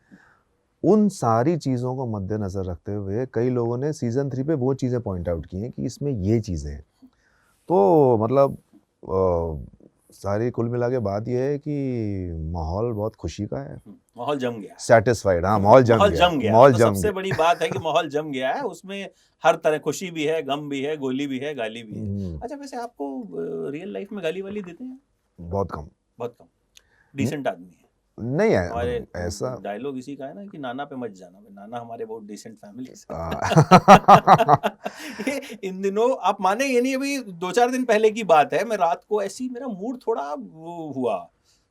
उन सारी चीज़ों को मद्देनज़र रखते हुए कई लोगों ने सीज़न 3 पे वो चीज़ें पॉइंट आउट की हैं कि इसमें ये चीज़ें हैं। तो मतलब सारी कुल मिला के बात ये है कि माहौल बहुत खुशी का है। माहौल जम गया। सैटिस्फाइड, हाँ, माहौल जम गया। माहौल तो जम सबसे गया। बड़ी बात है कि माहौल जम गया है, उसमें हर तरह खुशी भी है, गम भी है, गोली भी है, गाली भी है। अच्छा, वैसे आपको रियल लाइफ में गाली वाली देते हैं? बहुत कम। बहुत कम। डिसेंट आदमी है। नहीं है हमारे ऐसा। डायलॉग इसी का है ना कि नाना पे मत जाना, नाना हमारे बहुत डिसेंट फैमिली से। ये इन दिनों आप माने ये नहीं, अभी 2-4 दिन पहले की बात है, मैं रात को ऐसी मेरा मूड थोड़ा वो हुआ,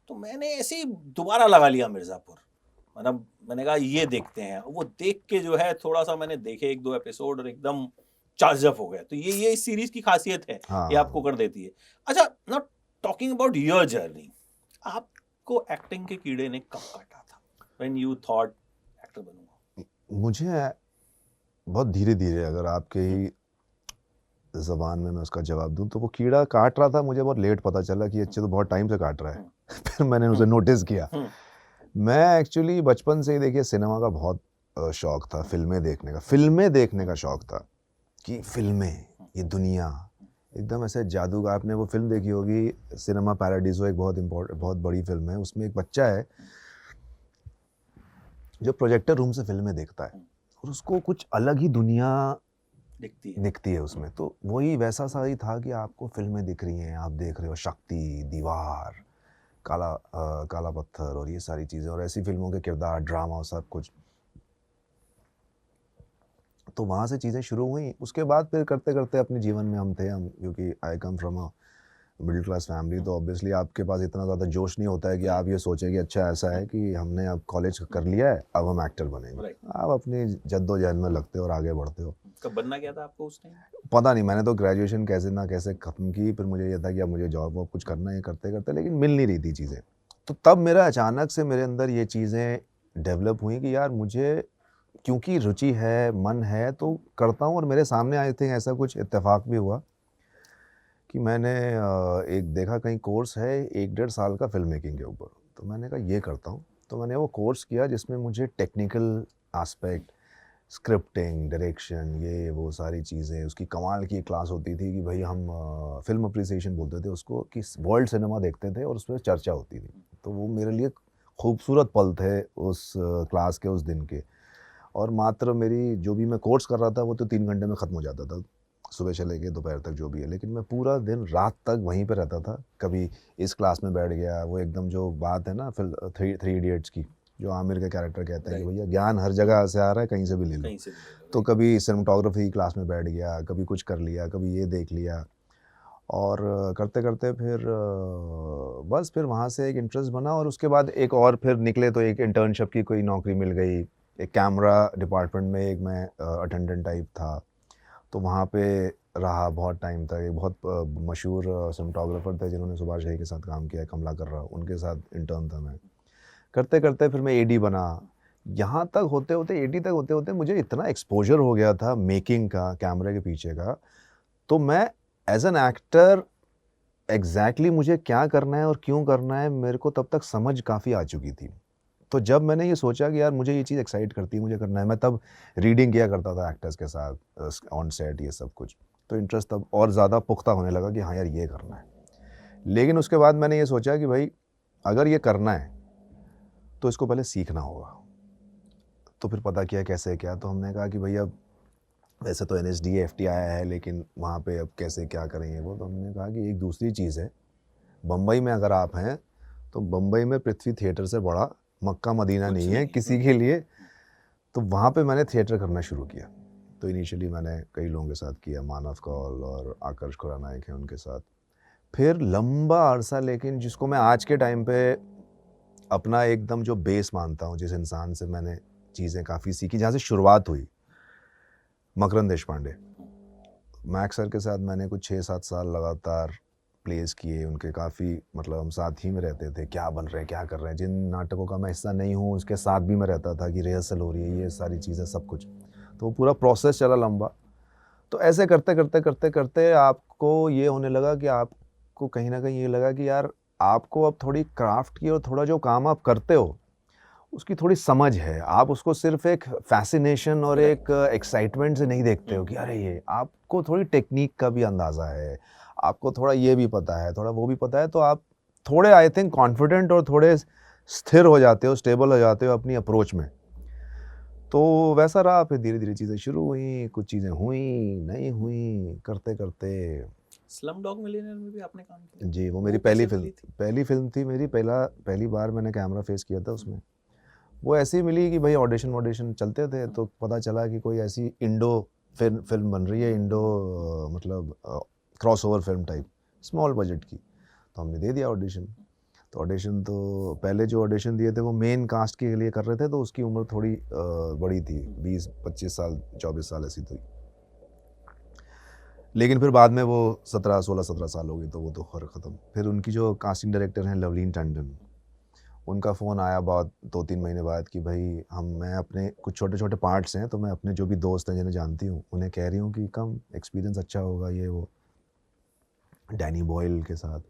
तो मैंने ऐसे ही दोबारा लगा लिया मिर्जापुर। मतलब मैंने कहा ये देखते हैं, वो देख के जो है थोड़ा सा मैंने देखे 1-2 एपिसोड और एकदम चार्ज अप हो गया। तो ये इस सीरीज की खासियत है, ये आपको कर देती है। अच्छा, now talking about your journey, आपको एक्टिंग के कीड़े ने कब काटा था? व्हेन यू थॉट एक्टर बनूंगा? मुझे बहुत धीरे-धीरे, अगर आपके ही ज़बान में मैं उसका जवाब दूँ, तो वो कीड़ा काट रहा था, मुझे बहुत लेट पता चला कि अच्छे तो बहुत टाइम से काट रहा है। फिर मैंने उसे नोटिस किया। मैं एक्चुअली बचपन से ही देखिए सिनेमा का बहुत शौक था, फ़िल्में देखने का शौक था कि फ़िल्में, ये दुनिया एकदम ऐसे जादू का। आपने वो फ़िल्म देखी होगी सिनेमा पैराडीज़ो, एक बहुत बड़ी फ़िल्म है। उसमें एक बच्चा है जो प्रोजेक्टर रूम से फ़िल्में देखता है और उसको कुछ अलग ही दुनिया दिखती है उसमें। तो वही वैसा सा ही था कि आपको फ़िल्में दिख रही हैं, आप देख रहे हो शक्ति, दीवार, काला पत्थर और ये सारी चीज़ें, और ऐसी फ़िल्मों के किरदार, ड्रामा, सब कुछ। तो वहाँ से चीज़ें शुरू हुई। उसके बाद फिर करते-करते अपने जीवन में हम क्योंकि I come from a middle class family, तो ऑब्वियसली आपके पास इतना ज़्यादा जोश नहीं होता है कि आप ये सोचें कि अच्छा ऐसा है कि हमने अब कॉलेज कर लिया है, अब हम एक्टर बनेंगे। आप अपनी जद्दोजहद में लगते हो और आगे बढ़ते हो। कब बनना क्या था आपको उस टाइम? पता नहीं, मैंने तो ग्रेजुएशन कैसे ना कैसे ख़त्म की, फिर मुझे ये था कि अब मुझे जॉब वॉब कुछ करना है, करते-करते लेकिन मिल नहीं रही थी चीज़ें। तो तब मेरा अचानक से मेरे अंदर ये चीज़ें डेवलप हुई कि यार मुझे क्योंकि रुचि है, मन है, तो करता हूँ। और मेरे सामने आई थिंक ऐसा कुछ इत्तेफ़ाक भी हुआ कि मैंने एक देखा कहीं कोर्स है 1-1.5 साल का फ़िल्म मेकिंग के ऊपर, तो मैंने कहा ये करता हूँ। तो मैंने वो कोर्स किया जिसमें मुझे टेक्निकल एस्पेक्ट, स्क्रिप्टिंग, डायरेक्शन, ये वो सारी चीज़ें, उसकी कमाल की एक क्लास होती थी कि भाई हम फ़िल्म अप्रिसिएशन बोलते थे उसको, कि वर्ल्ड सिनेमा देखते थे और उसमें चर्चा होती थी। तो वो मेरे लिए खूबसूरत पल थे उस क्लास के, उस दिन के। और मात्र मेरी जो भी मैं कोर्स कर रहा था वो तो 3 घंटे में ख़त्म हो जाता था, सुबह से लेके दोपहर तक जो भी है। लेकिन मैं पूरा दिन रात तक वहीं पे रहता था। कभी इस क्लास में बैठ गया, वो एकदम जो बात है ना फिर थ्री इडियट्स की, जो आमिर का कैरेक्टर कहता है कि भैया ज्ञान हर जगह से आ रहा है, कहीं से भी ले लो। तो कभी सिनेमेटोग्राफी क्लास में बैठ गया, कभी कुछ कर लिया, कभी ये देख लिया, और करते-करते फिर बस फिर वहाँ से एक इंटरेस्ट बना। और उसके बाद एक और फिर निकले तो एक इंटर्नशिप की कोई नौकरी मिल गई। एक कैमरा डिपार्टमेंट में एक मैं अटेंडेंट टाइप था, तो वहाँ पे रहा बहुत टाइम तक। एक बहुत मशहूर सिनेमेटोग्राफर थे जिन्होंने सुभाष घई के साथ काम किया है, कमलाकर राव, उनके साथ इंटर्न था मैं। करते-करते फिर मैं एडी बना। यहाँ तक होते-होते, एडी तक होते-होते मुझे इतना एक्सपोज़र हो गया था मेकिंग का, कैमरे के पीछे का, तो मैं एज़ एन एक्टर एग्ज़ैक्टली मुझे क्या करना है और क्यों करना है, मेरे को तब तक समझ काफ़ी आ चुकी थी। तो जब मैंने ये सोचा कि यार मुझे ये चीज़ एक्साइट करती है, मुझे करना है, मैं तब रीडिंग किया करता था एक्टर्स के साथ ऑन सेट, ये सब कुछ। तो इंटरेस्ट तब और ज़्यादा पुख्ता होने लगा कि हाँ यार ये करना है। लेकिन उसके बाद मैंने ये सोचा कि भाई अगर ये करना है तो इसको पहले सीखना होगा। तो फिर पता किया कैसे क्या, तो हमने कहा कि भई अब वैसे तो NSDA, FTII है, लेकिन वहाँ पे अब कैसे क्या करेंगे वो। तो हमने कहा कि एक दूसरी चीज़ है, बम्बई में अगर आप हैं तो बम्बई में पृथ्वी थिएटर से बड़ा मक्का मदीना नहीं है किसी के लिए। तो वहाँ पे मैंने थिएटर करना शुरू किया। तो इनिशियली मैंने कई लोगों के साथ किया, मानव कौल और आकर्ष खुरानायक हैं उनके साथ। फिर लंबा अरसा, लेकिन जिसको मैं आज के टाइम पे अपना एकदम जो बेस मानता हूँ, जिस इंसान से मैंने चीज़ें काफ़ी सीखी, जहाँ से शुरुआत हुई, मकरंद देशपांडे। मैक्स सर के साथ मैंने कुछ 6-7 साल लगातार प्लेस किए उनके, काफ़ी मतलब हम साथ ही में रहते थे, क्या बन रहे हैं क्या कर रहे हैं। जिन नाटकों का मैं हिस्सा नहीं हूँ उसके साथ भी मैं रहता था कि रिहर्सल हो रही है, ये सारी चीज़ें सब कुछ। तो वो पूरा प्रोसेस चला लंबा। तो ऐसे करते करते करते करते आपको ये होने लगा कि आपको कहीं ना कहीं ये लगा कि यार आपको अब थोड़ी क्राफ्ट की और थोड़ा जो काम आप करते हो उसकी थोड़ी समझ है। आप उसको सिर्फ एक फैसिनेशन और एक एक्साइटमेंट से नहीं देखते हो कि अरे ये, आपको थोड़ी टेक्निक का भी अंदाज़ा है, आपको थोड़ा ये भी पता है, थोड़ा वो भी पता है। तो आप थोड़े आई थिंक कॉन्फिडेंट और थोड़े स्थिर हो जाते हो, स्टेबल हो जाते हो अपनी अप्रोच में। तो वैसा रहा, फिर धीरे-धीरे चीज़ें शुरू हुई, कुछ चीज़ें हुई, नहीं हुई, करते-करते स्लम डॉग मिलियनेयर में भी आपने काम किया? जी, वो मेरी वो कैसे मिली थी? पहली फ़िल्म थी मेरी, पहली बार मैंने कैमरा फेस किया था उसमें। वो ऐसे ही मिली कि भाई ऑडिशन चलते थे, तो पता चला कि कोई ऐसी इंडो फ़िल्म बन रही है, मतलब crossover film type, small budget की। तो हमने दे दिया ऑडिशन। तो ऑडिशन तो पहले जो ऑडिशन दिए थे वो मेन कास्ट के लिए कर रहे थे, तो उसकी उम्र थोड़ी बड़ी थी, 20-25 साल, 24 साल ऐसी थी। लेकिन फिर बाद में वो 16 साल हो गई, तो वो तो खैर ख़त्म। फिर उनकी जो कास्टिंग डायरेक्टर हैं लवलीन टंडन, उनका फ़ोन आया बहुत 2-3 महीने बाद कि भाई मैं अपने कुछ छोटे-छोटे पार्ट्स हैं, तो मैं अपने जो भी दोस्त हैं जिन्हें जानती हूँ, उन्हें कह रही हूँ कि कम, एक्सपीरियंस अच्छा होगा ये वो, डैनी बॉयल के साथ।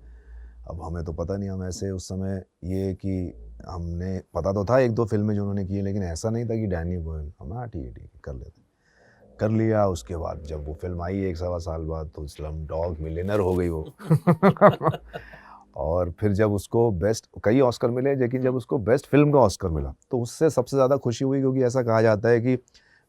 अब हमें तो पता नहीं, हम ऐसे उस समय ये कि हमने पता तो था 1-2 फ़िल्में जो उन्होंने की हैं, लेकिन ऐसा नहीं था कि डैनी बॉयल। हम हाँ, ठीक है, कर लेते। कर लिया, उसके बाद जब वो फ़िल्म आई 1 सवा साल बाद, तो स्लमडॉग मिलियनेयर हो गई वो। और फिर जब उसको बेस्ट, कई ऑस्कर मिले, लेकिन जब उसको बेस्ट फ़िल्म का ऑस्कर मिला, तो उससे सबसे ज़्यादा खुशी हुई, क्योंकि ऐसा कहा जाता है कि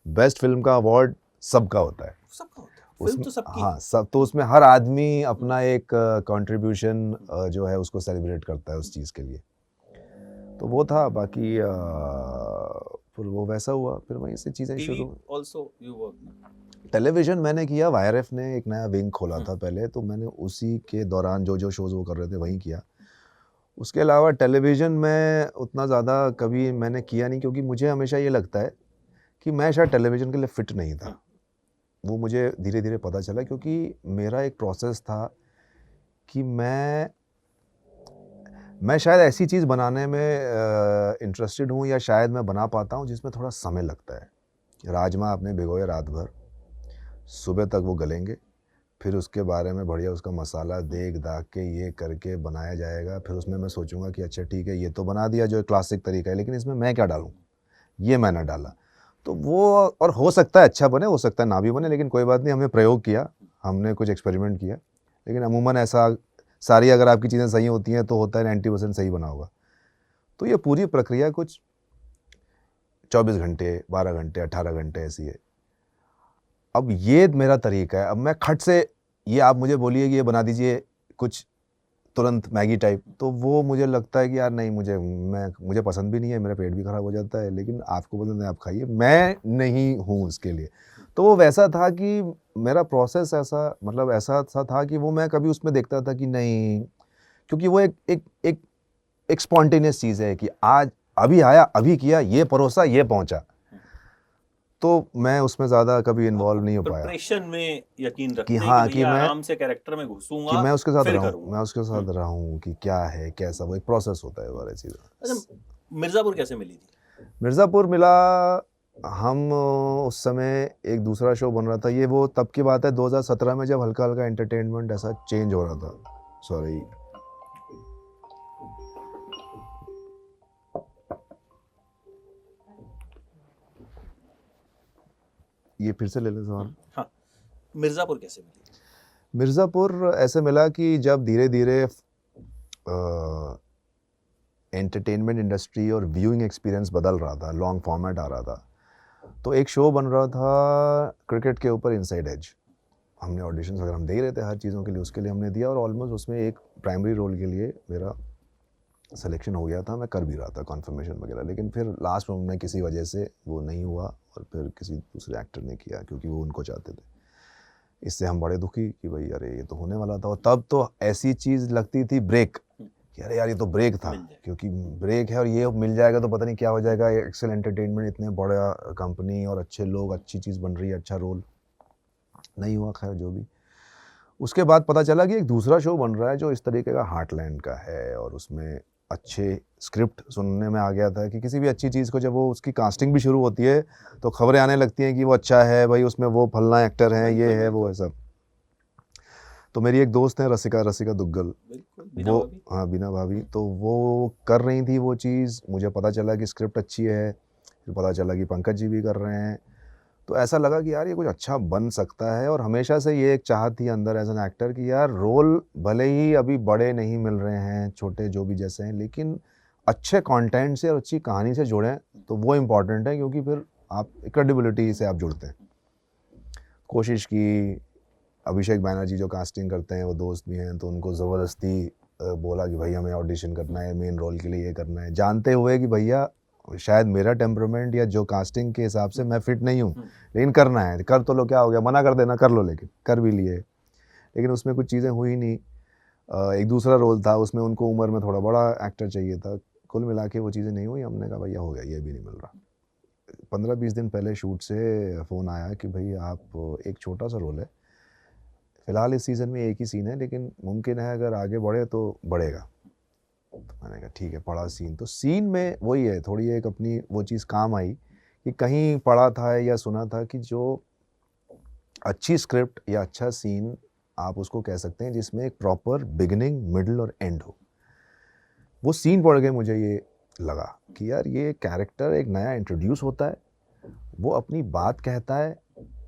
बेस्ट फ़िल्म का अवार्ड सबका होता है। सबका होता है, फिल्म उसमें तो सबकी हाँ, है। सब, तो उसमें हर आदमी अपना एक कंट्रीब्यूशन जो है उसको सेलिब्रेट करता है उस चीज़ के लिए। तो वो था, बाकी फिर वो वैसा हुआ, फिर वहीं से चीज़ें टीवी शुरू। Also you work? टेलीविज़न मैंने किया, वाईआरएफ ने एक नया विंग खोला था पहले, तो मैंने उसी के दौरान जो शोज़ वो कर रहे थे वहीं किया। उसके अलावा टेलीविज़न में उतना ज़्यादा कभी मैंने किया नहीं, क्योंकि मुझे हमेशा ये लगता है कि मैं शायद टेलीविज़न के लिए फ़िट नहीं था। वो मुझे धीरे-धीरे पता चला, क्योंकि मेरा एक प्रोसेस था कि मैं शायद ऐसी चीज़ बनाने में इंटरेस्टेड हूँ, या शायद मैं बना पाता हूँ जिसमें थोड़ा समय लगता है। राजमा आपने भिगोए रात भर, सुबह तक वो गलेंगे, फिर उसके बारे में बढ़िया उसका मसाला देख-दाख के ये करके बनाया जाएगा। फिर उसमें मैं सोचूँगा कि अच्छा ठीक है, ये तो बना दिया जो क्लासिक तरीका है, लेकिन इसमें मैं क्या डालूँ? ये मैंने डाला। तो वो, और हो सकता है अच्छा बने, हो सकता है ना भी बने, लेकिन कोई बात नहीं, हमने प्रयोग किया, हमने कुछ एक्सपेरिमेंट किया। लेकिन अमूमन ऐसा, सारी अगर आपकी चीज़ें सही होती हैं तो होता है 90% सही बना होगा। तो ये पूरी प्रक्रिया कुछ 24 घंटे, 12 घंटे, 18 घंटे ऐसी है। अब ये मेरा तरीका है। अब मैं खट से, ये आप मुझे बोलिए कि ये बना दीजिए कुछ तुरंत मैगी टाइप, तो वो मुझे लगता है कि यार नहीं, मुझे पसंद भी नहीं है, मेरा पेट भी खराब हो जाता है, लेकिन आपको पसंद है आप खाइए, मैं नहीं हूँ उसके लिए। तो वो वैसा था कि मेरा प्रोसेस ऐसा, मतलब ऐसा सा था कि वो मैं कभी उसमें देखता था कि नहीं, क्योंकि वो एक स्पॉन्टेनियस चीज़ है कि आज अभी आया, अभी किया, ये परोसा, ये पहुँचा। तो मैं उसमें ज़्यादा कभी इन्वॉल्व नहीं हो पाया प्रिपरेशन में यकीन कि रखते हैं कि हाँ, भैया आराम से कैरेक्टर में घुसूंगा, मैं उसके साथ फिर रहूँ, करूंगा। कि क्या है, कैसा, वो एक प्रोसेस होता है, वो चीज़। अच्छा, मिर्जापुर कैसे मिली थी? मिर्ज़ापुर मिला, हम उस समय एक दूसरा शो बन रहा था, ये वो तब की बात है 2017 में, जब हल्का-हल्का एंटरटेनमेंट ऐसा चेंज हो रहा था। सॉरी। ये फिर से ले लें सवाल। हाँ, मिर्जापुर कैसे मिली? मिर्ज़ापुर ऐसे मिला कि जब धीरे-धीरे एंटरटेनमेंट इंडस्ट्री और व्यूइंग एक्सपीरियंस बदल रहा था, लॉन्ग फॉर्मेट आ रहा था, तो एक शो बन रहा था क्रिकेट के ऊपर, इनसाइड एज। हमने ऑडिशंस वगैरह हम दे रहे थे हर चीज़ों के लिए, उसके लिए हमने दिया, और ऑलमोस्ट उसमें एक प्राइमरी रोल के लिए मेरा सिलेक्शन हो गया था, मैं कर भी रहा था कन्फर्मेशन वगैरह, लेकिन फिर लास्ट मोमेंट में किसी वजह से वो नहीं हुआ, और फिर किसी दूसरे एक्टर ने किया, क्योंकि वो उनको चाहते थे। इससे हम बड़े दुखी कि भाई अरे ये तो होने वाला था, और तब तो ऐसी चीज़ लगती थी ब्रेक, कि अरे यार ये तो ब्रेक था, क्योंकि ब्रेक है और ये मिल जाएगा तो पता नहीं क्या हो जाएगा। एक्सेल एंटरटेनमेंट, इतने बड़ा कंपनी और अच्छे लोग, अच्छी चीज़ बन रही है, अच्छा रोल। नहीं हुआ, खैर जो भी। उसके बाद पता चला कि एक दूसरा शो बन रहा है जो इस तरीके का हार्टलैंड का है, और उसमें अच्छे स्क्रिप्ट सुनने में आ गया था कि किसी भी अच्छी चीज़ को जब वो उसकी कास्टिंग भी शुरू होती है तो खबरें आने लगती हैं कि वो अच्छा है भाई, उसमें वो फलना एक्टर हैं, ये है वो है सब। तो मेरी एक दोस्त है रसिका रसिका दुग्गल, वो हाँ बीना भाभी, तो वो कर रही थी वो चीज़, मुझे पता चला कि स्क्रिप्ट अच्छी है, फिर पता चला कि पंकज जी भी कर रहे हैं, तो ऐसा लगा कि यार ये कुछ अच्छा बन सकता है। और हमेशा से ये एक चाहत थी अंदर एज एन एक्टर कि यार रोल भले ही अभी बड़े नहीं मिल रहे हैं, छोटे जो भी जैसे हैं, लेकिन अच्छे कंटेंट से और अच्छी कहानी से जुड़ें तो वो इम्पॉर्टेंट है, क्योंकि फिर आप क्रेडिबिलिटी से आप जुड़ते हैं। कोशिश की, अभिषेक बैनर्जी जो कास्टिंग करते हैं वो दोस्त भी हैं, तो उनको ज़बरदस्ती बोला कि भाई हमें ऑडिशन करना है, मेन रोल के लिए ये करना है, जानते हुए कि भैया शायद मेरा टेम्परामेंट या जो कास्टिंग के हिसाब से मैं फिट नहीं हूँ, लेकिन करना है, कर तो लो, क्या हो गया, मना कर देना, कर लो, लेकिन कर भी लिए। लेकिन उसमें कुछ चीज़ें हुई नहीं। एक दूसरा रोल था, उसमें उनको उम्र में थोड़ा बड़ा एक्टर चाहिए था, कुल मिला के वो चीज़ें नहीं हुई। हमने कहा भैया हो गया, ये भी नहीं मिल रहा। 15-20 दिन पहले शूट से फ़ोन आया कि भाई आप, एक छोटा सा रोल है, फ़िलहाल इस सीज़न में एक ही सीन है, लेकिन मुमकिन है अगर आगे बढ़े तो बढ़ेगा। तो मैंने कहा ठीक है, पढ़ा सीन, तो सीन में वही है, थोड़ी एक अपनी वो चीज़ काम आई कि कहीं पढ़ा था या सुना था कि जो अच्छी स्क्रिप्ट या अच्छा सीन आप उसको कह सकते हैं जिसमें एक प्रॉपर बिगिनिंग, मिडल और एंड हो। वो सीन पढ़ के मुझे ये लगा कि यार ये कैरेक्टर एक नया इंट्रोड्यूस होता है, वो अपनी बात कहता है,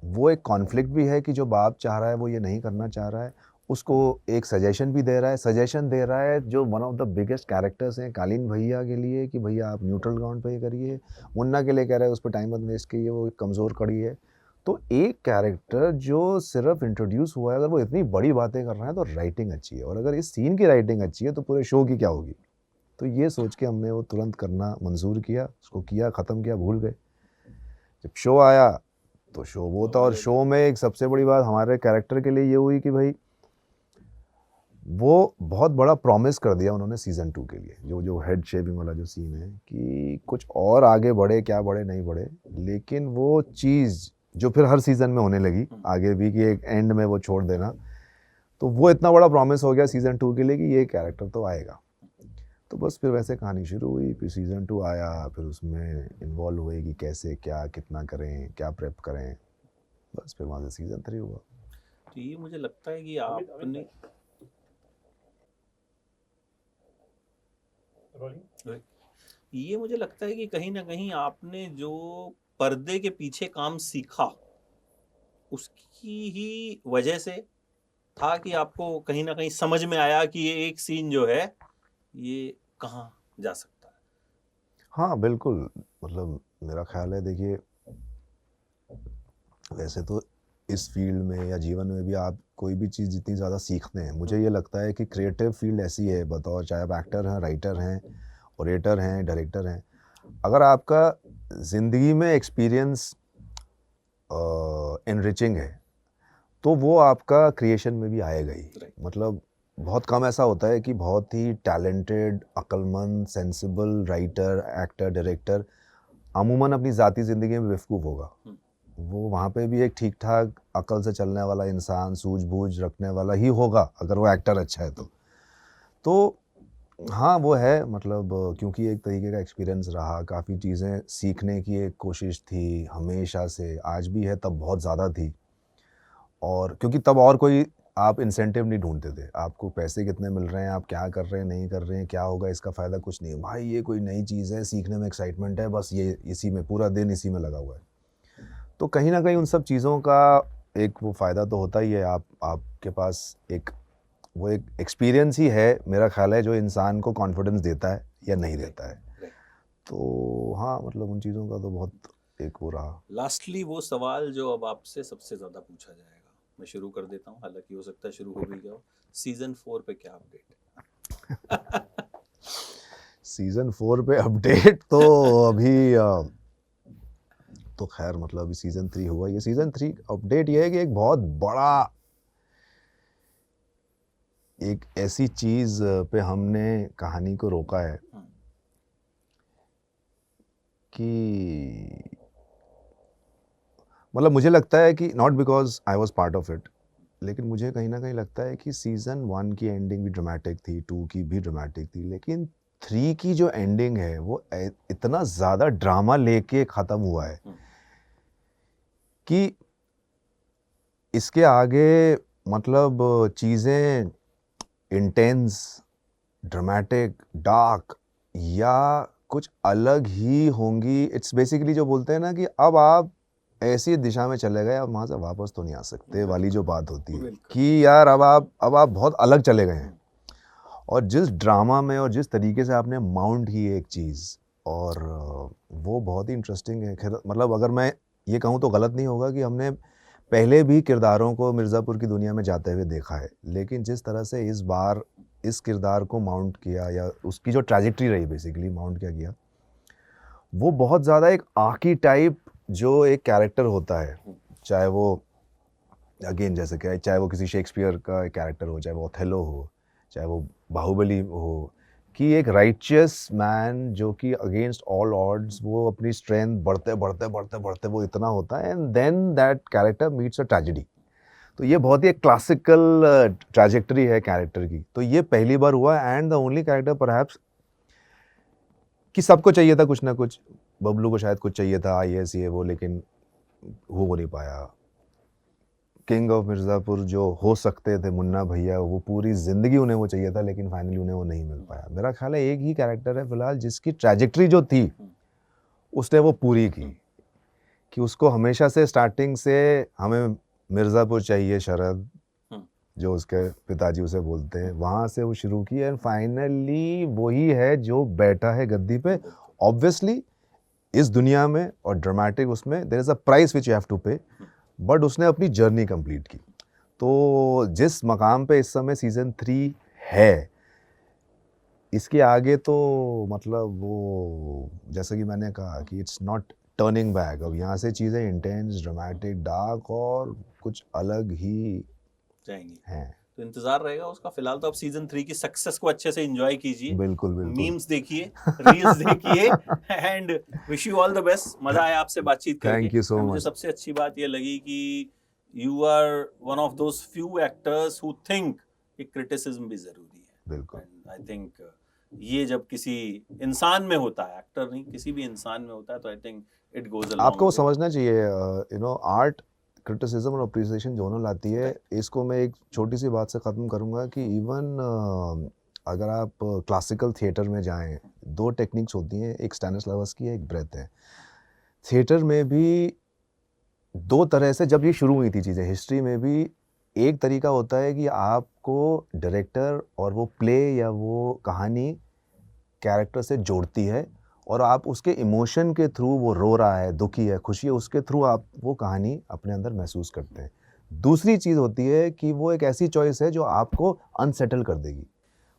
वो एक कॉन्फ्लिक्ट भी है कि जो बाप चाह रहा है वो ये नहीं करना चाह रहा है, उसको एक सजेशन भी दे रहा है, सजेशन दे रहा है जो one of the biggest characters हैं कालीन भैया के लिए कि भैया आप न्यूट्रल ग्राउंड पे ही करिए, मुन्ना के लिए कह रहा है उस पर टाइम मत वेस्ट कीजिए, वो एक कमज़ोर कड़ी है। तो एक कैरेक्टर जो सिर्फ इंट्रोड्यूस हुआ है, अगर वो इतनी बड़ी बातें कर रहा है तो राइटिंग अच्छी है, और अगर इस सीन की राइटिंग अच्छी है तो पूरे शो की क्या होगी। तो ये सोच के हमने वो तुरंत करना मंजूर किया, उसको किया, ख़त्म किया, भूल गए। जब शो आया तो शो वो था, और शो में एक सबसे बड़ी बात हमारे कैरेक्टर के लिए ये हुई कि भाई वो बहुत बड़ा प्रॉमिस कर दिया उन्होंने सीज़न 2 के लिए, जो हेड शेविंग वाला जो सीन है कि कुछ और आगे बढ़े, क्या बढ़े नहीं बढ़े, लेकिन वो चीज़ जो फिर हर सीज़न में होने लगी आगे भी कि एक एंड में वो छोड़ देना, तो वो इतना बड़ा प्रॉमिस हो गया सीज़न 2 के लिए कि ये कैरेक्टर तो आएगा। तो बस फिर वैसे कहानी शुरू हुई, फिर सीज़न 2 आया, फिर उसमें इन्वॉल्व हुए कि कैसे क्या कितना करें, क्या प्रेप करें, बस फिर वहाँ से सीज़न 3 हुआ। तो ये मुझे लगता है कि आपने ये मुझे लगता है कि कहीं ना कहीं आपने जो पर्दे के पीछे काम सीखा उसकी ही वजह से था कि आपको कहीं ना कहीं समझ में आया कि ये एक सीन जो है ये कहाँ जा सकता है। हाँ बिल्कुल, मतलब मेरा ख्याल है, देखिए वैसे तो इस फील्ड में या जीवन में भी आप कोई भी चीज़ जितनी ज़्यादा सीखते हैं, मुझे ये लगता है कि क्रिएटिव फील्ड ऐसी है, बतौर चाहे आप एक्टर हैं, राइटर हैं, ओरेटर हैं, डायरेक्टर हैं, अगर आपका ज़िंदगी में एक्सपीरियंस एनरिचिंग है तो वो आपका क्रिएशन में भी आएगा ही। मतलब बहुत कम ऐसा होता है कि बहुत ही टैलेंटेड, अक्लमंद, सेंसिबल राइटर, एक्टर, डायरेक्टर अमूमन अपनी ज़ाती ज़िंदगी में बेवकूफ़ होगा। वो वहाँ पे भी एक ठीक-ठाक अक्ल से चलने वाला इंसान, सूझ-बूझ रखने वाला ही होगा, अगर वो एक्टर अच्छा है तो। तो हाँ, वो है, मतलब क्योंकि एक तरीके का एक्सपीरियंस रहा, काफ़ी चीज़ें सीखने की एक कोशिश थी हमेशा से, आज भी है, तब बहुत ज़्यादा थी। और क्योंकि तब और कोई आप इंसेंटिव नहीं ढूँढते थे, आपको पैसे कितने मिल रहे हैं, आप क्या कर रहे हैं, नहीं कर रहे हैं, क्या होगा इसका फ़ायदा, कुछ नहीं है। भाई ये कोई नई चीज़ है, सीखने में एक्साइटमेंट है, बस ये इसी में पूरा दिन इसी में लगा हुआ है। तो कहीं न कहीं उन सब चीज़ों का एक वो फ़ायदा तो होता ही है, आपके पास एक वो एक एक्सपीरियंस ही है, मेरा ख़्याल है, जो इंसान को कॉन्फिडेंस देता है या नहीं देता है। तो हाँ, मतलब उन चीज़ों का तो बहुत एक वो रहा। लास्टली वो सवाल जो अब आपसे सबसे ज़्यादा पूछा जाएगा, मैं शुरू कर देता हूँ, हालांकि हो सकता है शुरू हो भी गया हो। सीज़न 4 पे क्या अपडेट है? सीज़न 4 पे अपडेट तो अभी तो खैर मतलब अभी सीज़न 3 हुआ, ये सीज़न 3 अपडेट ये है कि एक बहुत बड़ा एक ऐसी चीज़ पे हमने कहानी को रोका है कि मतलब मुझे लगता है कि not because I was part of it, लेकिन मुझे कहीं ना कहीं लगता है कि सीज़न 1 की एंडिंग भी ड्रामेटिक थी, 2 की भी ड्रामेटिक थी, लेकिन 3 की जो एंडिंग है वो इतना ज़्यादा ड्रामा लेके ख़त्म हुआ है कि इसके आगे मतलब चीज़ें इंटेंस, ड्रामेटिक, डार्क या कुछ अलग ही होंगी। इट्स बेसिकली जो बोलते हैं ना कि अब आप ऐसी दिशा में चले गए, अब वहाँ से वापस तो नहीं आ सकते वाली जो बात होती है कि यार अब आप बहुत अलग चले गए हैं। और जिस ड्रामा में और जिस तरीके से आपने माउंट की एक चीज़, और वो बहुत ही इंटरेस्टिंग है। खैर मतलब अगर मैं ये कहूँ तो गलत नहीं होगा कि हमने पहले भी किरदारों को मिर्ज़ापुर की दुनिया में जाते हुए देखा है, लेकिन जिस तरह से इस बार इस किरदार को माउंट किया या उसकी जो ट्रैजेक्टरी रही बेसिकली माउंट क्या किया, वो बहुत ज़्यादा एक आर्कीटाइप जो एक कैरेक्टर होता है, चाहे वो अगेन जैसे क्या, चाहे वो किसी शेक्सपियर का कैरेक्टर हो, चाहे वो ओथेलो हो, चाहे वो बाहुबली हो, कि एक राइचियस मैन जो कि अगेंस्ट ऑल ऑड्स वो अपनी स्ट्रेंथ बढ़ते वो इतना होता है, and then that character meets a tragedy. तो ये बहुत ही एक क्लासिकल ट्रैजेक्टरी है कैरेक्टर की। तो ये पहली बार हुआ, and the only character perhaps कि सबको चाहिए था कुछ ना कुछ। बबलू को शायद कुछ चाहिए था, आईएएस ये वो, लेकिन हो नहीं पाया। किंग ऑफ मिर्ज़ापुर जो हो सकते थे मुन्ना भैया, वो पूरी ज़िंदगी उन्हें वो चाहिए था, लेकिन फाइनली उन्हें वो नहीं मिल पाया। मेरा ख्याल है एक ही कैरेक्टर है फिलहाल जिसकी ट्रैजेक्टरी जो थी उसने वो पूरी की, कि उसको हमेशा से स्टार्टिंग से हमें मिर्ज़ापुर चाहिए शरद, जो उसके पिताजी उसे बोलते हैं, वहाँ से वो शुरू की, एंड फाइनली वही है जो बैठा है गद्दी पे। ऑब्वियसली इस दुनिया में और ड्रामेटिक उसमें there is a price which you have to pay, but उसने अपनी जर्नी कंप्लीट की। तो जिस मकाम पे इस समय सीज़न 3 है, इसके आगे तो मतलब वो जैसा कि मैंने कहा कि इट्स नॉट टर्निंग बैक। अब यहाँ से चीज़ें इंटेंस, ड्रामेटिक, डार्क और कुछ अलग ही जाएंगी। हैं। तो इंतजार रहेगा उसका। फिलहाल तो आप सीजन 3 की सक्सेस को अच्छे से एंजॉय कीजिए, बिल्कुल बिल्कुल। मीम्स देखिए, रील्स देखिए, and wish you all the best. मजा आया आपसे बातचीत करके। थैंक यू सो मुझे मच। सबसे अच्छी बात ये लगी कि you are one of those few actors who think कि क्रिटिसिज्म भी जरूरी है। बिल्कुल। एंड आई थिंक ये जब किसी इंसान में होता है, एक्टर नहीं, किसी भी इंसान में होता है, तो I think it goes a आपको वो समझना चाहिए, आर्ट क्रिटिसिज्म और अप्रिसिएशन दोनों लाती है। इसको मैं एक छोटी सी बात से ख़त्म करूँगा कि इवन अगर आप क्लासिकल थिएटर में जाएं, 2 टेक्निक्स होती हैं, एक स्टैनिस्लावस्की है, एक ब्रेथ है। थिएटर में भी 2 तरह से जब ये शुरू हुई थी चीज़ें, हिस्ट्री में भी एक तरीका होता है कि आपको डायरेक्टर और वो प्ले या वो कहानी कैरेक्टर से जोड़ती है, और आप उसके इमोशन के थ्रू, वो रो रहा है, दुखी है, खुशी है, उसके थ्रू आप वो कहानी अपने अंदर महसूस करते हैं। दूसरी चीज़ होती है कि वो एक ऐसी चॉइस है जो आपको अनसेटल कर देगी।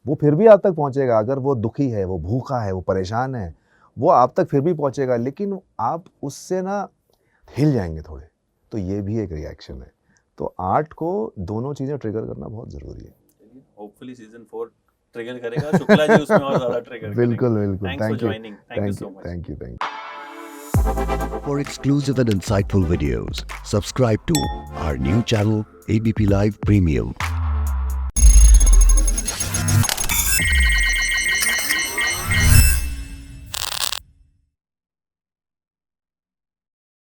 वो फिर भी आप तक पहुंचेगा, अगर वो दुखी है, वो भूखा है, वो परेशान है, वो आप तक फिर भी पहुंचेगा, लेकिन आप उससे ना हिल जाएंगे थोड़े। तो ये भी एक रिएक्शन है। तो आर्ट को दोनों चीज़ें ट्रिगर करना बहुत ज़रूरी है। होपफुली सीजन 4 ट्रिगर करेगा, शुक्ला जी उसमें और ज्यादा ट्रिगर बिल्कुल बिल्कुल। Thanks for joining, thank you so much. Thank you. For exclusive and insightful videos, subscribe to our new channel ABP Live Premium.